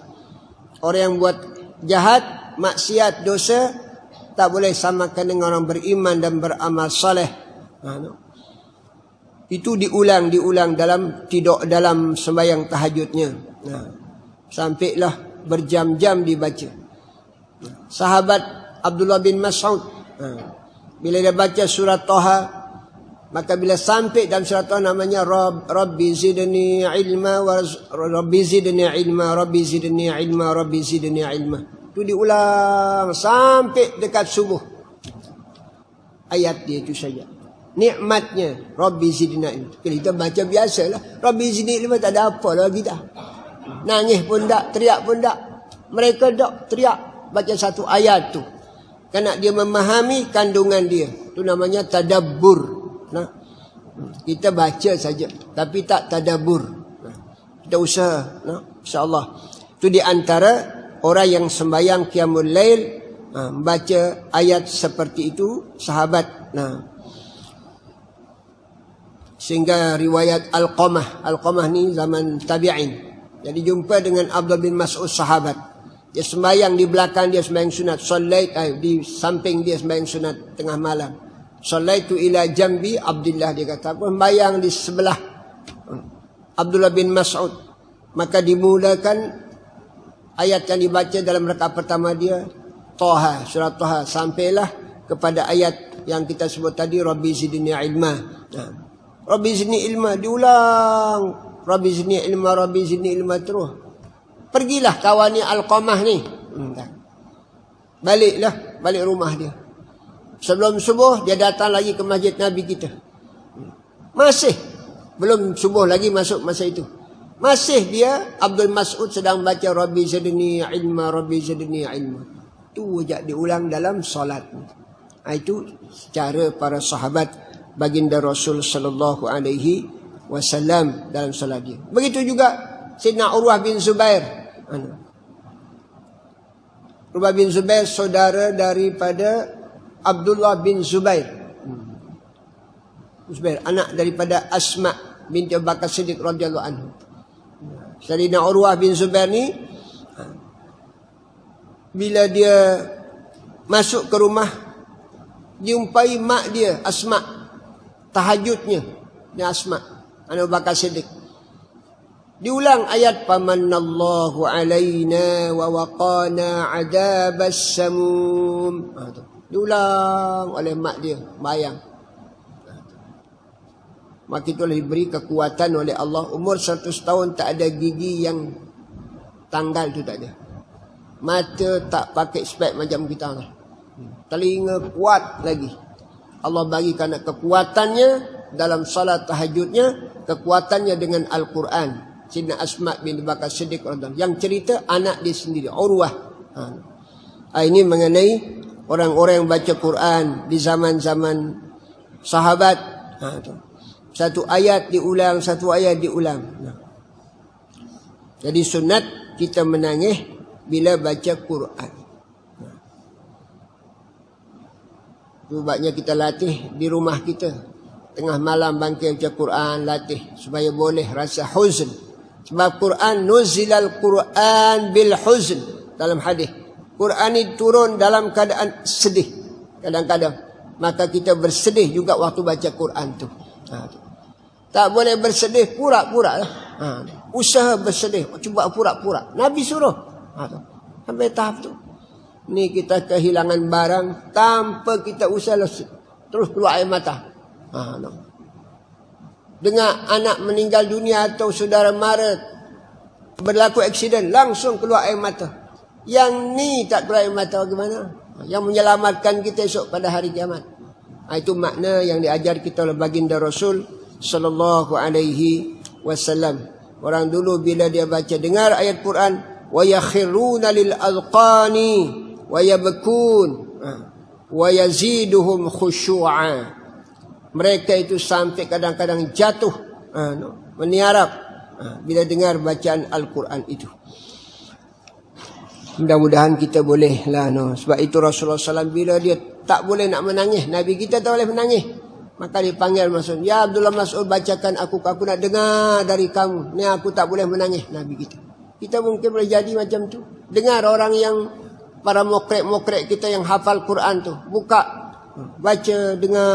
Orang yang buat jahat, maksiat, dosa, tak boleh samakan dengan orang beriman dan beramal saleh. Itu diulang dalam sembahyang tahajudnya. Sampailah berjam-jam dibaca. Sahabat Abdullah bin Mas'ud, bila dia baca surat Taha, maka bila sampai dalam surat Taha namanya Rabbi zidni ilma Rabbi zidni ilma Rabbi zidni ilma Rabbi zidni ilma. Itu diulang sampai dekat subuh. Ayat dia itu saja. Nikmatnya Rabbi zidni ilma. Kita baca biasalah Rabbi zidni ilma, tak ada apa lagi dah. Nangis pun tak, teriak pun tak. Mereka tak teriak, baca satu ayat tu. Kerana dia memahami kandungan dia. Itu namanya tadabbur. Kita baca saja, tapi tak tadabbur. Kita usaha, insyaAllah. Itu di antara orang yang sembahyang qiyamul lail, membaca ayat seperti itu, sahabat. Sehingga riwayat Alqamah ni zaman tabi'in. Jadi jumpa dengan Abdullah bin Mas'ud, sahabat. Dia sembahyang di belakang dia, sembahyang sunat. Di samping dia sembahyang sunat tengah malam. Sallaitu ila jambi Abdullah, dia kata. Sembahyang di sebelah Abdullah bin Mas'ud. Maka dimulakan ayat yang dibaca dalam rakaat pertama dia, Taha, surat Taha. Sampailah kepada ayat yang kita sebut tadi, Rabbi zidni ilma. Rabbi zidni ilma, diulang. Rabbi zidni ilma, Rabbi zidni ilma terus. Pergilah kawan ni Alqamah ni. Balik rumah dia. Sebelum subuh dia datang lagi ke masjid Nabi kita. Masih belum subuh lagi masuk masa itu. Masih dia Abdul Mas'ud sedang baca Rabbi zidni ilma, Rabbi zidni ilma. Tu je diulang dalam solat. Itu cara para sahabat baginda Rasul sallallahu alaihi wasallam dalam solat dia. Begitu juga Sayyidina Urwah bin Zubair. Urwah bin Zubair saudara daripada Abdullah bin Zubair. Anak daripada Asma binti Abu Bakar Siddiq radhiyallahu anhu. Sayyidina Urwah bin Zubair ni, bila dia masuk ke rumah, jumpai mak dia Asma, tahajudnya ni Asma Abu Bakar Siddiq. Diulang ayat famanallahu alaina wa waqana adabas samum. Diulang oleh mak dia, bayang. Mak itu diberi kekuatan oleh Allah. Umur 100 tahun tak ada gigi yang tanggal tu, tak ada. Mata tak pakai spek macam kita. Telinga kuat lagi. Allah bagi kerana kekuatannya dalam salat tahajudnya, kekuatannya dengan Al-Quran. Sayyidina Asma bin Bakar Siddiq yang cerita anak dia sendiri, Urwah. Ini mengenai orang-orang yang baca Quran di zaman-zaman sahabat. Satu ayat diulang, satu ayat diulang. Jadi sunat kita menangis bila baca Quran. Sebabnya kita latih di rumah kita. Tengah malam bangkit baca Quran, latih supaya boleh rasa huzn. Sebab Quran, nuzilal Quran bil huzn. Dalam hadis, Quran ini turun dalam keadaan sedih kadang-kadang. Maka kita bersedih juga waktu baca Quran tu. Tak boleh bersedih pura-pura lah. usaha bersedih, cuba pura-pura. Nabi suruh. Sampai tahap tu. Ni kita kehilangan barang tanpa kita usaha terus keluar air mata. Dengar anak meninggal dunia atau saudara mara berlaku aksiden, langsung keluar air mata. Yang ni tak keluar air mata bagaimana? Yang menyelamatkan kita esok pada hari kiamat. Itu makna yang diajar kita oleh baginda Rasul sallallahu alaihi wasallam. Orang dulu bila dia baca dengar ayat Quran, wa yakhiruna lil azqani wa yabkun wa yaziduhum khusyu'a. Mereka itu sampai kadang-kadang jatuh meniarap bila dengar bacaan Al-Quran itu. Mudah-mudahan kita boleh lah. Sebab itu Rasulullah SAW bila dia tak boleh nak menangis, Nabi kita tak boleh menangis, maka dipanggil Mas'ud. Ya Abdullah Mas'ud, bacakan aku nak dengar dari kamu. Ni aku tak boleh menangis. Nabi kita. Kita mungkin boleh jadi macam tu. Dengar orang yang para mokrek-mokrek kita yang hafal Quran tu, buka, baca, dengar,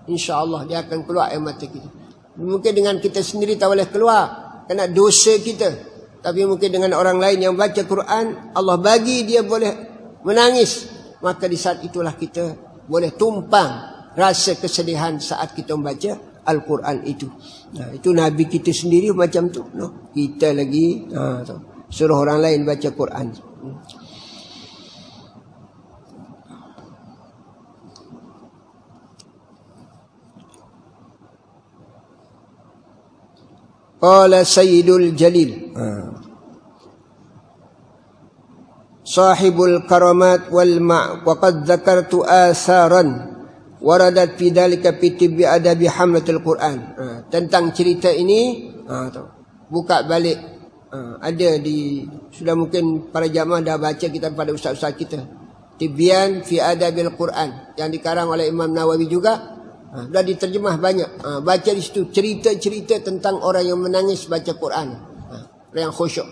insya-Allah dia akan keluar air mata kita. Mungkin dengan kita sendiri tak boleh keluar kerana dosa kita, tapi mungkin dengan orang lain yang baca Quran, Allah bagi dia boleh menangis, maka di saat itulah kita boleh tumpang rasa kesedihan saat kita membaca Al-Quran itu. Itu Nabi kita sendiri macam tu. Kita lagi suruh orang lain baca Quran. Qala Sayyidul Jalil Sahibul Karamat wal wa qad dzakartu atharan waradat fi dzalika fi tibbi adabi hamlatul Quran. Tentang cerita ini buka balik, ada di, sudah mungkin para jamaah dah baca kita pada ustaz-ustaz kita, Tibyan fi adabil Quran yang dikarang oleh Imam Nawawi juga. Dah diterjemah banyak. Baca di situ cerita-cerita tentang orang yang menangis baca Quran, yang khusyuk.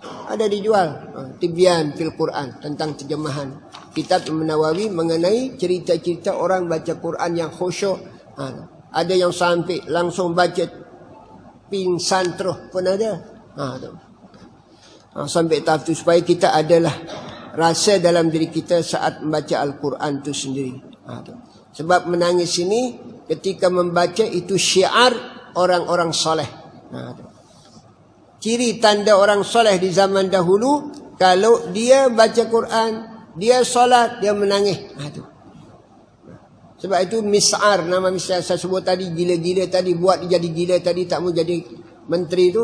Ada dijual Tibyan fil Quran, tentang terjemahan kitab Imam Nawawi mengenai cerita-cerita orang baca Quran yang khusyuk. Ada yang sampai langsung baca pingsan terus pun ada. Sampai tahap tu supaya kita adalah rasa dalam diri kita saat membaca Al-Quran itu sendiri. Sebab menangis ini ketika membaca itu syiar orang-orang soleh. Ciri tanda orang soleh di zaman dahulu, kalau dia baca Quran, dia solat, dia menangis. Sebab itu mis'ar, nama mis'ar saya sebut tadi, gila-gila tadi, buat dia jadi gila tadi, tak mau jadi menteri tu.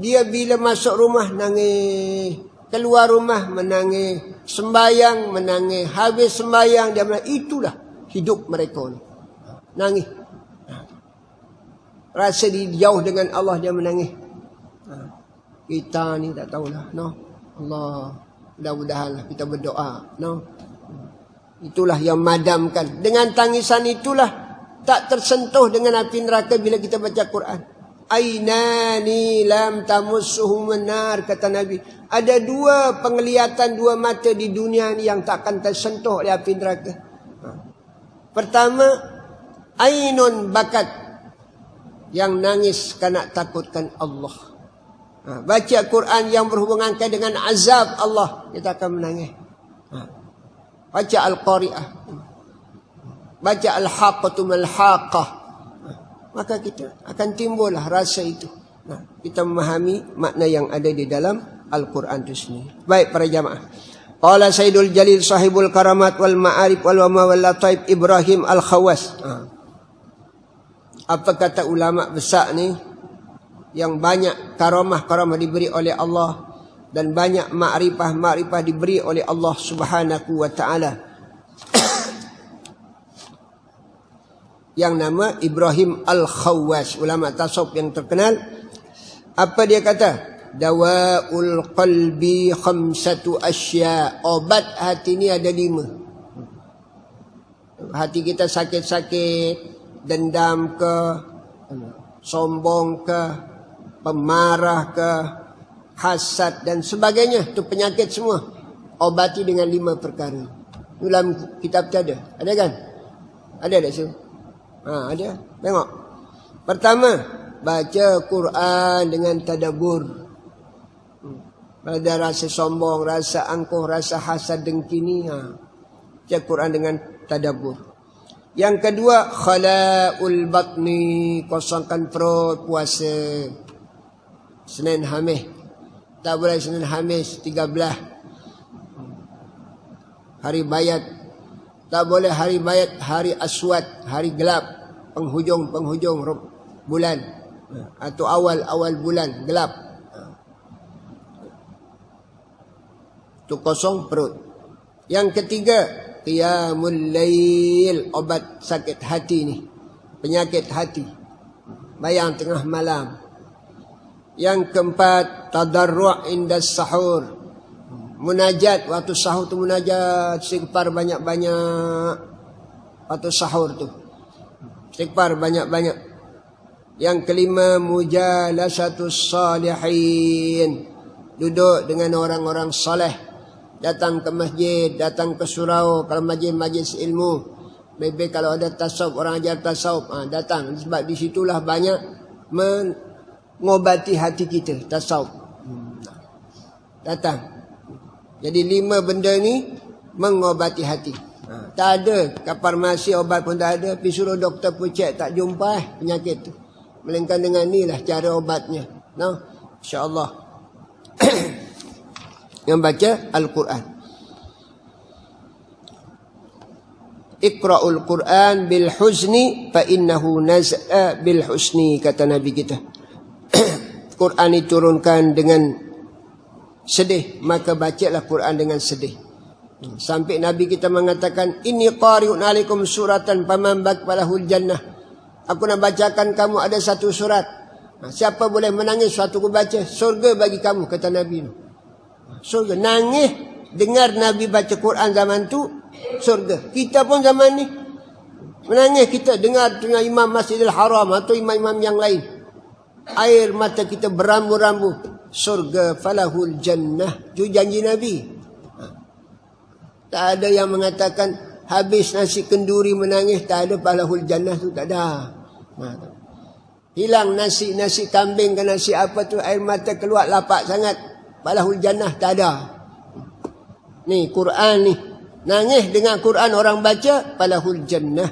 Dia bila masuk rumah nangis, keluar rumah menangis, sembayang menangis, habis sembayang dia menangis. Itulah hidup mereka ni. Nangis. Rasa jauh dengan Allah dia menangis. Kita ni tak tahulah. Allah, mudah-mudahanlah kita berdoa. Itulah yang madamkan. Dengan tangisan itulah tak tersentuh dengan api neraka bila kita baca Quran. Ainani lam tamussuhum an-nar, kata Nabi. Ada dua penglihatan, dua mata di dunia ni yang tak akan tersentuh oleh api neraka. Pertama, ainun bakat, yang nangis kerana takutkan Allah. Baca Quran yang berhubungan dengan azab Allah, kita akan menangis. Baca Al-Qari'ah, baca Al-Haqqatu Mal-Haqqah, maka kita akan timbullah rasa itu. Kita memahami makna yang ada di dalam Al-Quran itu sendiri. Baik para jamaah. Qala Sayyidul Jalil Sahibul Karamat wal Ma'arif wal Wama wal Lataib Ibrahim Al-Khawas. Apa kata ulama besar ni yang banyak karamah-karamah diberi oleh Allah dan banyak ma'rifah-ma'rifah diberi oleh Allah Subhanahu wa taala. Yang nama Ibrahim Al-Khawas, ulama tasawuf yang terkenal. Apa dia kata? Dawaul qalbi khamsatu asya. Obat hati ni ada 5. Hati kita sakit-sakit, dendam ke, sombong ke, pemarah ke, hasad dan sebagainya, itu penyakit semua. Obati dengan 5 perkara. Dalam kitab tu ada. Ada kan? Ada tak sih? Ada. Tengok. Pertama, baca Quran dengan tadabbur. Ada rasa sombong, rasa angkuh, rasa hasad, dengki ni, baca Quran dengan tadabbur. Yang kedua, khala'ul batni, kosongkan perut, puasa. Senin Khamis. Tak boleh Senin Khamis 13. Hari bayat. Tak boleh hari bayat, hari aswad, hari gelap, penghujung bulan. Atau awal bulan, gelap. Itu kosong perut. Yang ketiga, qiyamul lail, obat sakit hati ni, penyakit hati, bayang tengah malam. Yang keempat, tadarru' inda sahur, munajat waktu sahur tu, munajat istighfar banyak-banyak waktu sahur tu, istighfar banyak-banyak. Yang kelima, mujalasatus salihin, duduk dengan orang-orang soleh. Datang ke masjid, datang ke surau, kalau majlis ilmu. Maybe kalau ada tasawuf, orang ajar tasawuf, datang. Sebab di situlah banyak mengobati hati kita, tasawuf. Datang. Jadi 5 benda ni mengobati hati. Tak ada, kat farmasi obat pun tak ada. Pergi suruh doktor pun cek, tak jumpa penyakit tu. Melainkan dengan ni lah cara obatnya. No? InsyaAllah. Yang baca Al-Quran. Iqra'ul Quran bil huzni fa innahu naz'a bil husni, kata Nabi kita. Quran diturunkan dengan sedih, maka bacalah Quran dengan sedih. Sampai Nabi kita mengatakan, inni qari'un alaikum suratan faman baqbalahul jannah. Aku nak bacakan kamu ada satu surat. Siapa boleh menangis suatu aku baca, surga bagi kamu, kata Nabi. Surga, nangis dengar Nabi baca Quran zaman tu, surga. Kita pun zaman ni menangis kita dengar dengan Imam Masjidil Haram atau imam-imam yang lain, air mata kita berambu-rambu. Surga, falahul jannah, itu janji Nabi. Tak ada yang mengatakan habis nasi kenduri menangis, tak ada falahul jannah tu, tak ada. Hilang nasi kambing ke nasi apa tu, air mata keluar lapak sangat, falahul jannah, tak ada. Ni Quran ni, nangis dengan Quran orang baca, falahul jannah,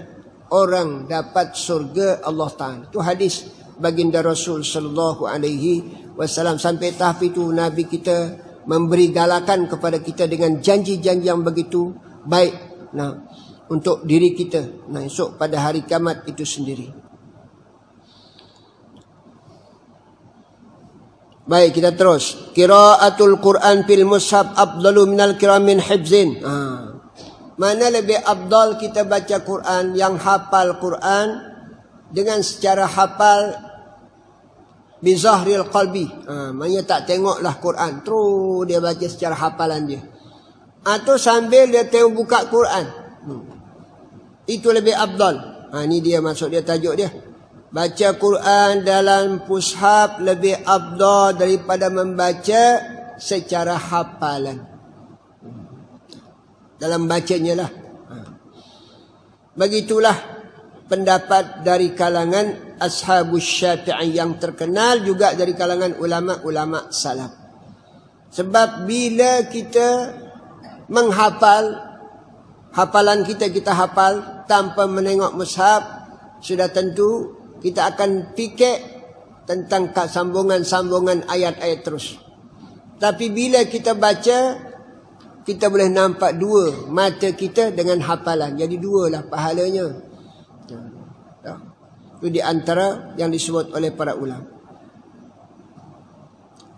orang dapat surga Allah Ta'ala. Itu hadis baginda Rasul sallallahu alaihi wasallam. Sampai tahap itu Nabi kita memberi galakan kepada kita dengan janji-janji yang begitu baik, untuk diri kita, esok pada hari kiamat itu sendiri. Baik, kita terus. Qiraatul Quran fil mushaf afdalu minal qiramin hifzin. Mana lebih afdal kita baca Quran, yang hafal Quran dengan secara hafal bizahril qalbi. Maksudnya tak tengoklah Quran, terus dia baca secara hafalan dia. Atau sambil dia tengok buka Quran. Itu lebih afdal. Ini dia maksud dia, tajuk dia. Baca Quran dalam mushaf lebih afdal daripada membaca secara hafalan. Dalam bacanya lah. Begitulah pendapat dari kalangan Ashabus Syafi'i yang terkenal, juga dari kalangan ulama-ulama salaf. Sebab bila kita menghafal, hafalan kita hafal tanpa menengok mushaf, sudah tentu kita akan fikir tentang sambungan-sambungan ayat-ayat terus. Tapi bila kita baca, kita boleh nampak dua mata kita dengan hafalan. Jadi dua lah pahalanya. Itu di antara yang disebut oleh para ulama.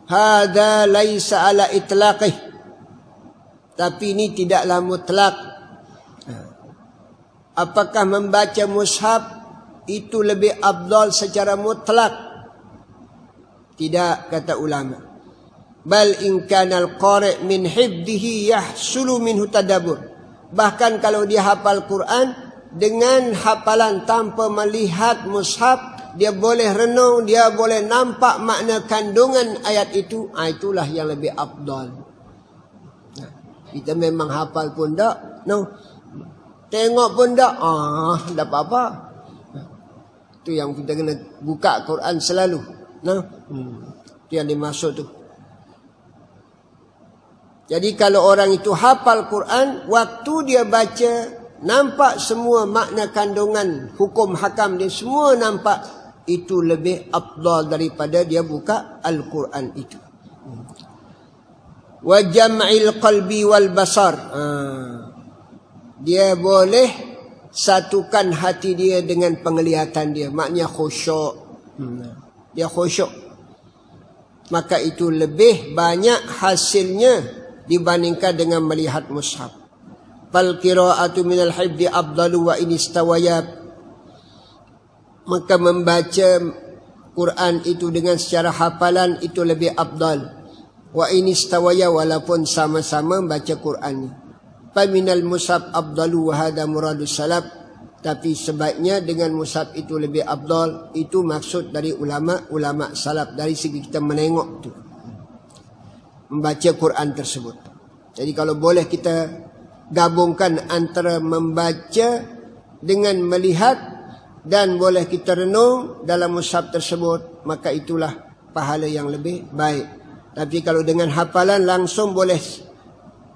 Hadza laisa ala itlaqih. Tapi ini tidaklah mutlak. Apakah membaca mushaf itu lebih afdal secara mutlak? Tidak, kata ulama. Bal in kana al-qari' min hifdhihi yahsulu minhu tadabbur. Bahkan kalau dia hafal Quran dengan hafalan tanpa melihat mushaf, dia boleh renung, dia boleh nampak makna kandungan ayat itu. Itulah yang lebih afdal. Kita memang hafal pun tak, tengok pun tak, tak apa-apa. Tu yang kita kena buka Quran selalu. Nah, itu yang dimaksud tu. Jadi kalau orang itu hafal Quran, waktu dia baca, nampak semua makna kandungan, hukum hakam dia semua nampak, itu lebih afdal daripada dia buka Al-Quran itu. Wa jam'il qalbi wal basar. Dia boleh satukan hati dia dengan penglihatan dia. Maknanya khusyuk. Dia khusyuk. Maka itu lebih banyak hasilnya dibandingkan dengan melihat mushaf. Fal qira'atu minal hifdi afdalu wa in istawaya. Maka membaca Quran itu dengan secara hafalan itu lebih afdal. Wa in istawaya, walaupun sama-sama baca Quran. Fa minal mushaf afdalu wa hada muradus salaf. Tapi sebaiknya dengan mushaf itu lebih afdal. Itu maksud dari ulama salaf, dari segi kita menengok tu, membaca Quran tersebut. Jadi kalau boleh kita gabungkan antara membaca dengan melihat, dan boleh kita renung dalam mushaf tersebut, maka itulah pahala yang lebih baik. Tapi kalau dengan hafalan langsung boleh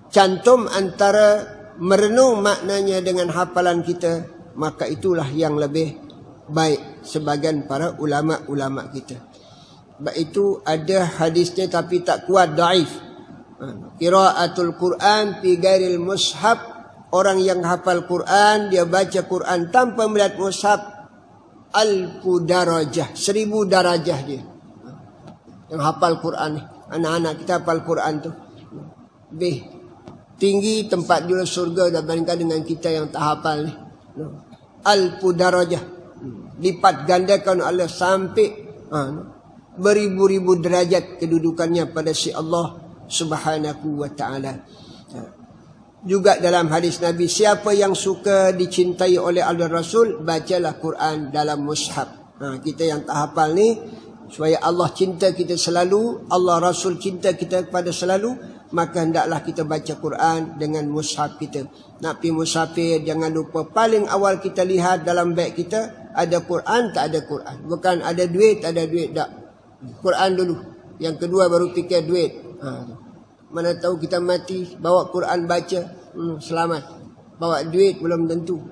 cantum antara merenung maknanya dengan hafalan kita, maka itulah yang lebih baik sebagian para ulama-ulama kita. Sebab itu ada hadisnya tapi tak kuat, daif. Qiraatul Quran fi ghairil mushaf. Orang yang hafal Quran, dia baca Quran tanpa melihat mushaf, 1000 darajah, 1000 darajah dia. Yang hafal Quran ni, anak-anak kita hafal Quran tu, lebih tinggi tempat di surga dibandingkan dengan kita yang tak hafal ni. 1000 darajah. Lipat gandakan Allah sampai beribu-ribu derajat kedudukannya pada si Allah Subhanahu wa ta'ala. Juga dalam hadis Nabi, siapa yang suka dicintai oleh Allah Rasul, bacalah Quran dalam mushaf. Kita yang tak hafal ni, supaya Allah cinta kita selalu, Allah Rasul cinta kita kepada selalu, maka hendaklah kita baca Quran dengan mushaf kita. Nak pergi musafir, jangan lupa paling awal kita lihat dalam beg kita, ada Quran tak ada Quran. Bukan ada duit tak ada duit, tak. Quran dulu, yang kedua baru fikir duit. Mana tahu kita mati bawa Quran baca, selamat. Bawa duit belum tentu.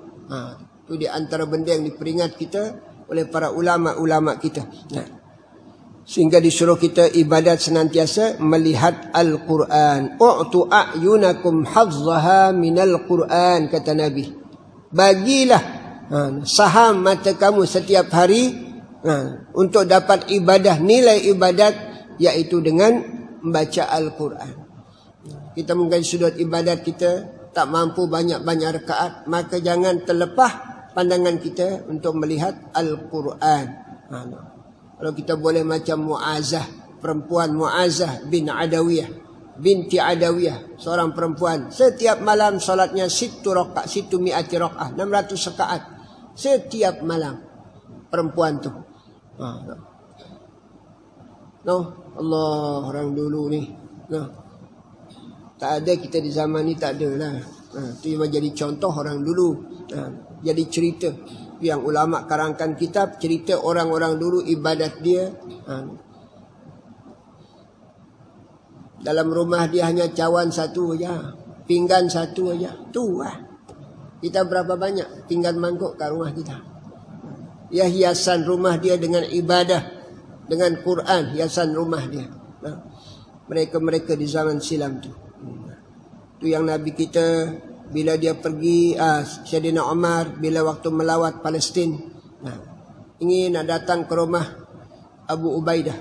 Itu di antara benda yang diperingat kita oleh para ulama-ulama kita. Sehingga disuruh kita ibadat senantiasa melihat Al-Quran. U'tu a'yunakum hazzaha minal Quran, kata Nabi. Bagilah saham mata kamu setiap hari untuk dapat ibadah, nilai ibadat, iaitu dengan membaca Al-Quran. Kita mungkin sudut ibadat kita tak mampu banyak-banyak rakaat, maka jangan terlepas pandangan kita untuk melihat Al-Quran. Kalau kita boleh macam Mu'azah, perempuan Mu'azah binti Adawiyah, seorang perempuan, setiap malam salatnya 600 rakaat, 600 rakaat setiap malam, perempuan tu. Allah, orang dulu ni. Tak ada kita di zaman ni, tak ada lah. Itu jadi contoh orang dulu. Jadi cerita. Yang ulama karangkan kitab, cerita orang-orang dulu ibadat dia. Dalam rumah dia hanya cawan satu aja, pinggan satu aja. Tu lah. Kita berapa banyak pinggan mangkuk kat rumah kita. Ya, hiasan rumah dia dengan ibadah, dengan Quran, hiasan rumah dia. Mereka-mereka di zaman silam tu. Itu yang Nabi kita bila dia pergi, Sayyidina Umar bila waktu melawat Palestin, ingin nak datang ke rumah Abu Ubaidah.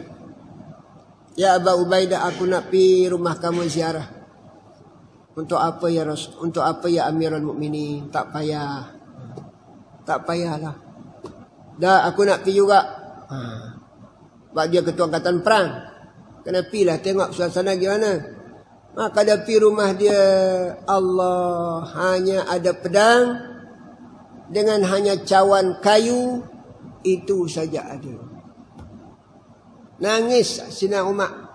Ya Abu Ubaidah, aku nak pergi rumah kamu ziarah. Untuk apa ya Rasul? Untuk apa ya Amirul Mukminin? Tak payah. Tak payahlah. Dah, aku nak pergi juga. Sebab dia ketua angkatan perang. Kena pergilah tengok suasana gimana. Maka dia pergi rumah dia, Allah, hanya ada pedang dengan hanya cawan kayu, itu saja ada. Nangis Sina Umar.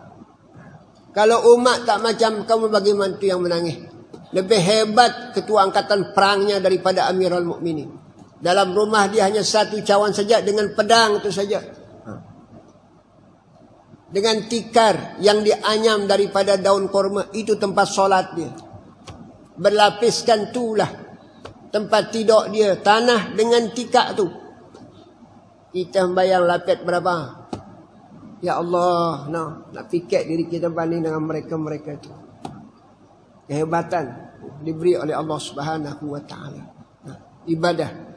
Kalau Umar tak macam kamu, bagaimana tu yang menangis? Lebih hebat ketua angkatan perangnya daripada Amirul Mukminin. Dalam rumah dia hanya satu cawan saja dengan pedang itu saja. Dengan tikar yang dianyam daripada daun korma, itu tempat solat dia. Berlapiskan itulah tempat tidur dia, tanah dengan tikar tu. Kita membayang lapis berapa? Ya Allah, nak fikir diri kita banding dengan mereka-mereka itu. Kehebatan diberi oleh Allah Subhanahu wa taala. Ibadah.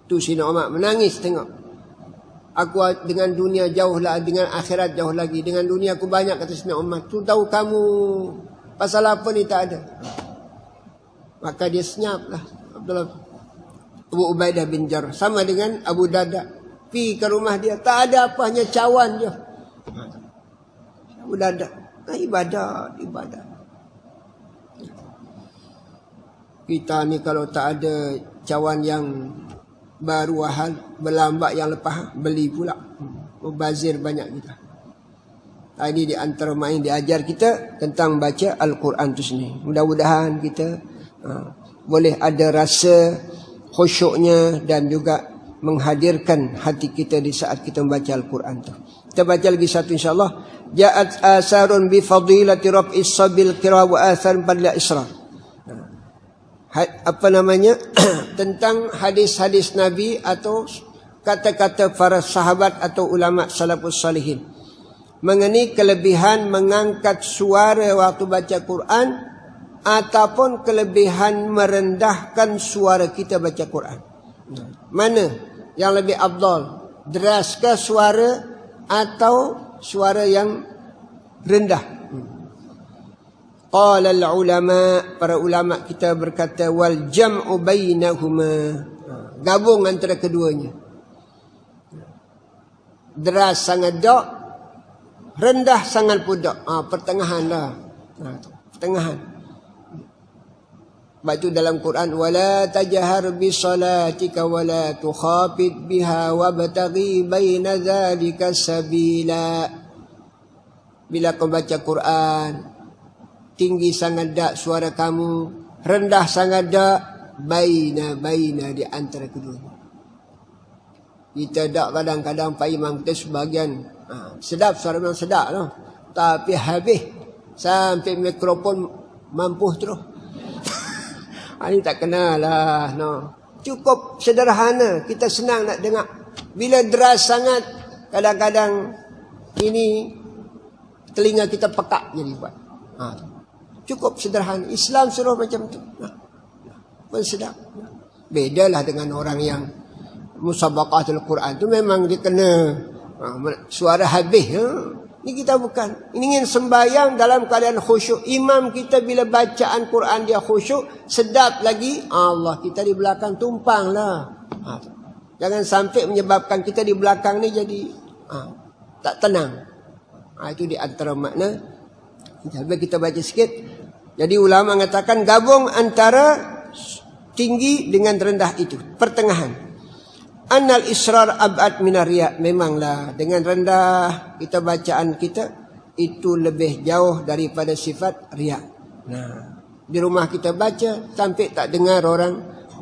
Tu Sayyidina Umar menangis tengok. Aku dengan dunia jauh lah, dengan akhirat jauh lagi. Dengan dunia aku banyak, kata Sayyidina Umar. Tu tahu kamu pasal apa ni tak ada. Maka dia senyap lah. Abu Ubaidah bin Jarrah. Sama dengan Abu Darda. Pergi ke rumah dia. Tak ada apa, hanya cawan je. Abu Darda. Ibadat. Kita ni kalau tak ada cawan yang baru ahal, berlambat yang lepas, beli pula. Mubazir banyak kita. Ini di antara main diajar kita tentang baca Al-Quran tu sendiri. Mudah-mudahan kita boleh ada rasa khusyuknya dan juga menghadirkan hati kita di saat kita membaca Al-Quran tu. Kita baca lagi satu insyaAllah. Ja'at asarun bi fadilati rab'is sabil kira wa athar padla isra. Tentang hadis-hadis Nabi atau kata-kata para sahabat atau ulama salafus salihin mengenai kelebihan mengangkat suara waktu baca Quran ataupun kelebihan merendahkan suara kita baca Quran. Mana yang lebih afdal? Deraskah suara atau suara yang rendah? Qala al-ulama, para ulama kita berkata wal jam'u bainahuma, gabung antara keduanya. Deras sangat dak, rendah sangat pudak. Pertengahan lah. Pertengahan. Sebab itu dalam Quran wala tajhar bi salatika wala tukhafid biha wabtaghi baina dzalika sabila. Bila kau baca Quran, tinggi sangat dak suara kamu, rendah sangat dak, baina di antara keduanya. Kita dak kadang-kadang Pak Imam kita sebagian sedap, suara memang sedap lah. Tapi habis sampai mikrofon mampuh terus. Ini tak kenal lah. Cukup sederhana, kita senang nak dengar. Bila deras sangat, kadang-kadang ini telinga kita pekak jadi buat. Cukup sederhana. Islam suruh macam tu. Pun sedap. Bedalah dengan orang yang musabaqatul Quran tu memang dia kena suara habis. Ini kita bukan. Ini ingin sembahyang dalam keadaan khusyuk. Imam kita bila bacaan Quran dia khusyuk, sedap lagi. Allah, kita di belakang tumpang lah. Jangan sampai menyebabkan kita di belakang ni jadi tak tenang. Itu di antara makna. Sampai kita baca sikit. Jadi ulama mengatakan gabung antara tinggi dengan rendah itu. Pertengahan. Annal israr ab'ad minar riya. Memanglah dengan rendah kita bacaan kita itu lebih jauh daripada sifat riya. Di rumah kita baca sampai tak dengar orang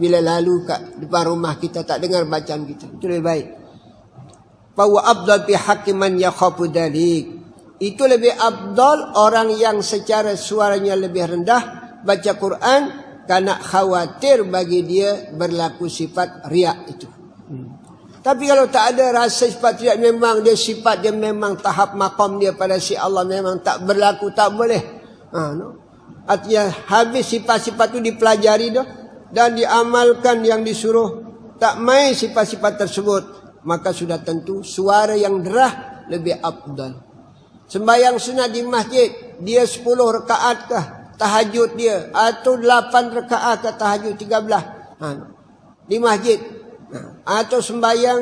bila lalu kat depan rumah kita tak dengar bacaan kita. Itu lebih baik. Fa wa afdal bi haqqi man yakhafu dalik. Itu lebih afdal orang yang secara suaranya lebih rendah baca Quran kerana khawatir bagi dia berlaku sifat riya itu. Tapi kalau tak ada rasa sifat riya, memang dia sifat dia memang tahap maqam dia pada si Allah memang tak berlaku, tak boleh. Artinya habis sifat-sifat itu dipelajari dah dan diamalkan yang disuruh, tak main sifat-sifat tersebut, maka sudah tentu suara yang derah lebih afdal. Sembahyang sunat di masjid, dia 10 rakaat kah tahajud dia, atau 8 rakaat kah tahajud 13 di masjid, atau sembahyang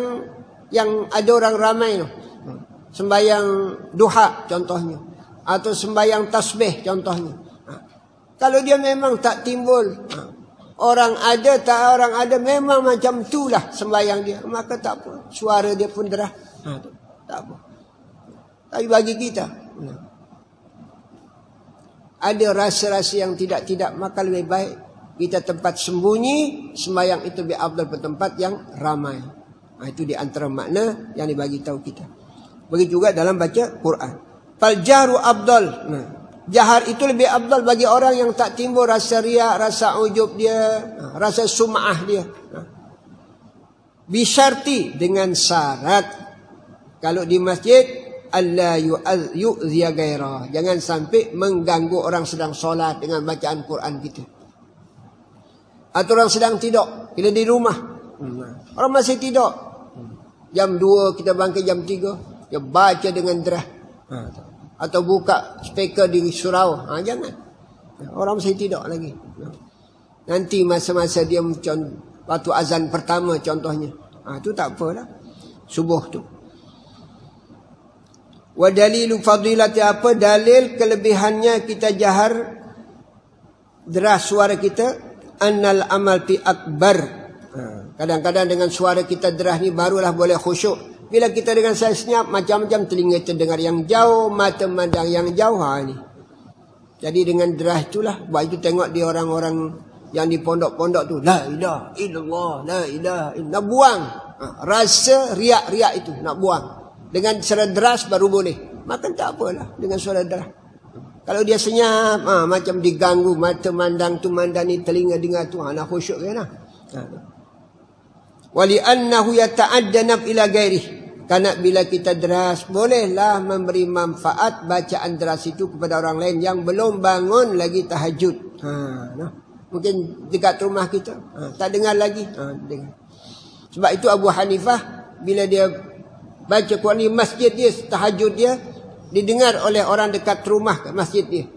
yang ada orang ramai tu, sembahyang duha contohnya, atau sembahyang tasbih contohnya. Kalau dia memang tak timbul, orang ada tak orang ada, memang macam itulah sembahyang dia, maka tak apa, suara dia pun derah, tak apa. Tapi bagi kita ada rasa-rasa yang tidak-tidak, maka lebih baik kita tempat sembunyi, sembahyang itu lebih afdal pada tempat yang ramai. Itu di antara makna yang dibagi tahu kita. Begitu juga dalam baca Quran. Fal jahru afdal. Jahar itu lebih afdal bagi orang yang tak timbul rasa riak, rasa ujub dia, rasa sum'ah dia. Bisyarti, dengan syarat kalau di masjid alla yu'ziya gairah, jangan sampai mengganggu orang sedang solat dengan bacaan Quran kita. Atau orang sedang tidur, kita di rumah, orang masih tidur, jam 2 kita bangkit jam 3, dia baca dengan derah, atau buka speaker di surau, jangan. Orang masih tidur lagi. Nanti masa-masa dia waktu azan pertama contohnya, itu tak apalah, subuh tu. Wa dalilu fadilati, apa dalil kelebihannya kita jahar deras suara kita? Annal amal fi akbar. Kadang-kadang dengan suara kita deras ni barulah boleh khusyuk. Bila kita dengan saya senyap, macam-macam telinga terdengar yang jauh, mata memandang yang jauh. Ni. Jadi dengan deras itulah, buat itu tengok di orang-orang yang di pondok-pondok tu, la ilaha illallah, la ilaha illallah, nak buang. Rasa riak-riak itu nak buang. Dengan suara deras baru boleh. Maka tak apalah dengan suara deras. Kalau dia senyap, macam diganggu, mata mandang tu mandani, telinga dengar tu, nak khusyuk kan lah. Wali annahu yata'addanab ila gairih. Karena bila kita deras, bolehlah memberi manfaat bacaan deras itu kepada orang lain yang belum bangun lagi tahajud. Mungkin dekat rumah kita, tak dengar lagi. Dengar. Sebab itu Abu Hanifah, bila dia baca Quran di masjid dia, tahajud dia, didengar oleh orang dekat rumah kat masjid dia.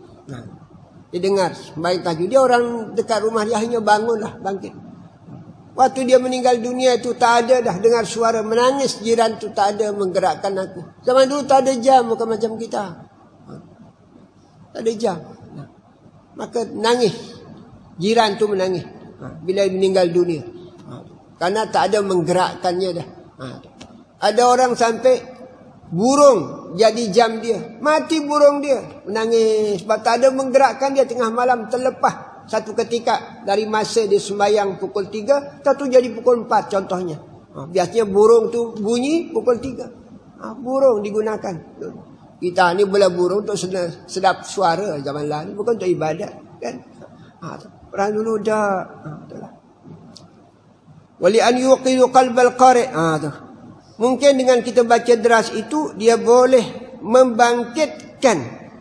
Didengar sembahyang tahajud. Dia orang dekat rumah dia hanya bangunlah, bangkit. Waktu dia meninggal dunia itu tak ada dah dengar suara menangis jiran tu, tak ada menggerakkan aku. Zaman dulu tak ada jam, bukan macam kita. Tak ada jam. Maka nangis. Jiran tu menangis bila meninggal dunia. Karena tak ada menggerakkannya dah. Ada orang sampai burung jadi jam dia. Mati burung dia. Menangis. Sebab tak ada menggerakkan dia, tengah malam terlepas. Satu ketika dari masa dia sembahyang pukul 3, tak tu jadi pukul 4 contohnya. Biasanya burung tu bunyi pukul 3. Burung digunakan. Kita ni bela burung untuk sedap suara zaman lalu. Bukan untuk ibadat. Kan? Orang dulu dah. Wali an yuqidu qalbal qari'. Mungkin dengan kita baca deras itu, dia boleh membangkitkan,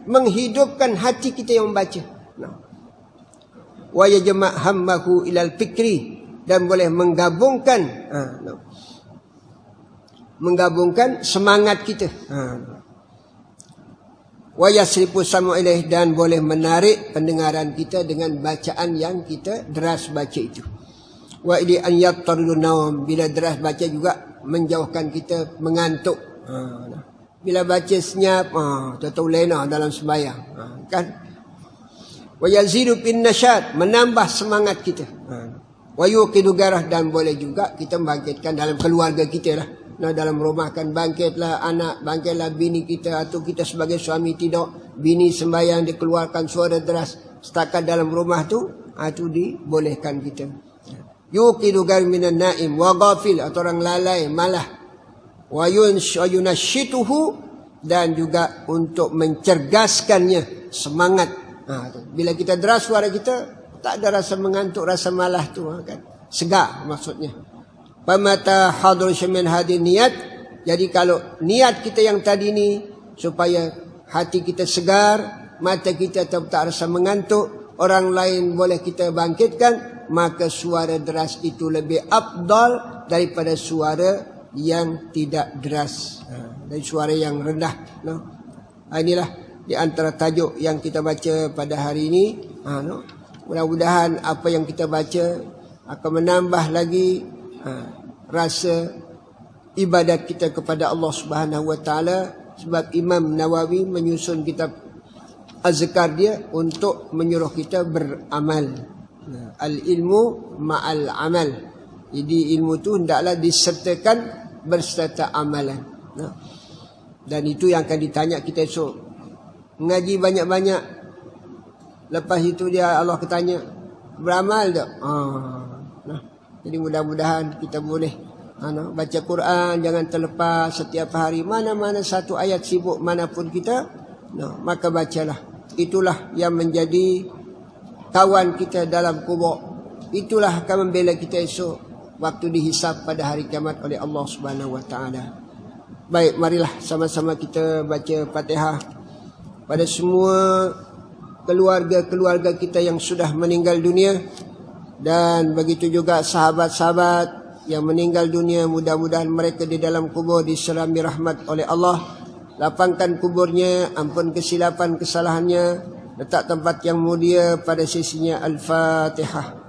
menghidupkan hati kita yang membaca. Wa yajma' hammahu ilal fikri, dan boleh menggabungkan semangat kita. Wa yasrifu sam'u ilaih, dan boleh menarik pendengaran kita dengan bacaan yang kita deras baca itu. Wa ili an yattaridu naum, bila deras baca juga menjauhkan kita mengantuk. Bila baca senyap, tahu lena dalam sembahyang, kan? Wa yazidu bin nasyad, menambah semangat kita. Wa yuqidu garah, dan boleh juga kita membangkitkan dalam keluarga kita lah. Dalam rumah kan bangkitlah anak, bangkitlah bini kita, atau kita sebagai suami tidur, bini sembahyang dikeluarkan suara deras. Setakat dalam rumah tu, itu dibolehkan kita. Yuqidu gar minan naim wa ghafil, atau orang lalai malah. Wa yunashituhu, dan juga untuk mencerdaskannya semangat. Bila kita deras suara kita, tak ada rasa mengantuk, rasa malah tu kan. Segar maksudnya. Pamata hadur syamin hadi niat. Jadi kalau niat kita yang tadi ni, supaya hati kita segar, mata kita tak rasa mengantuk, orang lain boleh kita bangkitkan, maka suara deras itu lebih afdal daripada suara yang tidak deras, dari suara yang rendah. Inilah di antara tajuk yang kita baca pada hari ini. Mudah-mudahan apa yang kita baca akan menambah lagi rasa ibadat kita kepada Allah Subhanahu wa taala, sebab Imam Nawawi menyusun kitab azkar dia untuk menyuruh kita beramal. Al-ilmu ma'al amal. Jadi ilmu tu hendaklah disertakan berserta amalan. Dan itu yang akan ditanya kita esok. Mengaji banyak-banyak, lepas itu dia Allah ketanya, beramal tak? Nah. Jadi mudah-mudahan kita boleh baca Quran, jangan terlepas setiap hari. Mana-mana satu ayat sibuk manapun kita, maka bacalah. Itulah yang menjadi kawan kita dalam kubur. Itulah akan membela kita esok waktu dihisab pada hari kiamat oleh Allah Subhanahu wa taala. Baik, marilah sama-sama kita baca Fatihah pada semua keluarga-keluarga kita yang sudah meninggal dunia, dan begitu juga sahabat-sahabat yang meninggal dunia. Mudah-mudahan mereka di dalam kubur diserami rahmat oleh Allah. Lapangkan kuburnya, ampun kesilapan kesalahannya, letak tempat yang mulia pada sisinya. Al-Fatihah.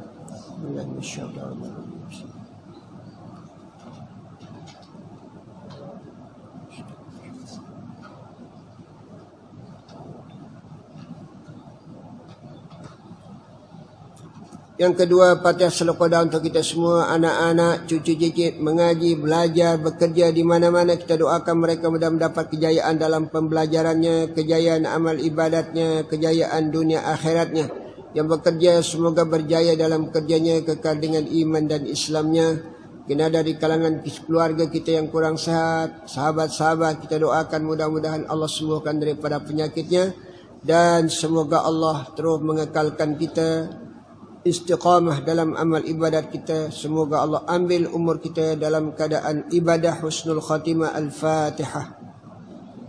Yang kedua, Fatihah Al-Qadar untuk kita semua, anak-anak, cucu cicit, mengaji, belajar, bekerja di mana-mana. Kita doakan mereka mudah mendapat kejayaan dalam pembelajarannya, kejayaan amal ibadatnya, kejayaan dunia akhiratnya. Yang bekerja semoga berjaya dalam kerjanya, kekal dengan iman dan Islamnya. Kena dari kalangan keluarga kita yang kurang sehat, sahabat-sahabat, kita doakan mudah-mudahan Allah sembuhkan daripada penyakitnya. Dan semoga Allah terus mengekalkan kita istiqamah dalam amal ibadat kita. Semoga Allah ambil umur kita dalam keadaan ibadah husnul khatimah. Al-Fatihah.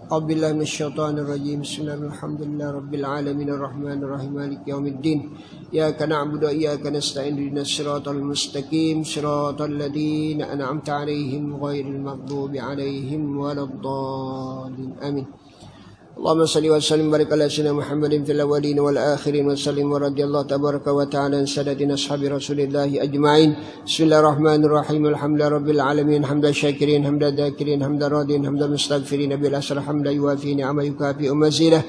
A'udzubillahi minasyaitonir rajim. Bismillahirrahmanirrahim. Alhamdulillah rabbil alamin arrahmanir rahim maliki yaumiddin. Iyyaka na'budu wa iyyaka nasta'in ihdinas siratal mustaqim siratal ladzina an'amta 'alaihim ghairil maghdubi 'alaihim waladdallin. Amin. Allahumma salli wa sallim barik ala sayyidina Muhammadin fil awwalin wal akhirin wa sallim wa radiyallahu tabaraka wa ta'ala an sadatina ashabi rasulillahi ajma'in. Bismillahirrahmanirrahim. Alhamdulillahi rabbil alamin hamdan syakirin hamdan dzakirin hamdan radin hamdan mustaghfirin bil asr hamdan yuwafi ni'ama yukafi mazidah.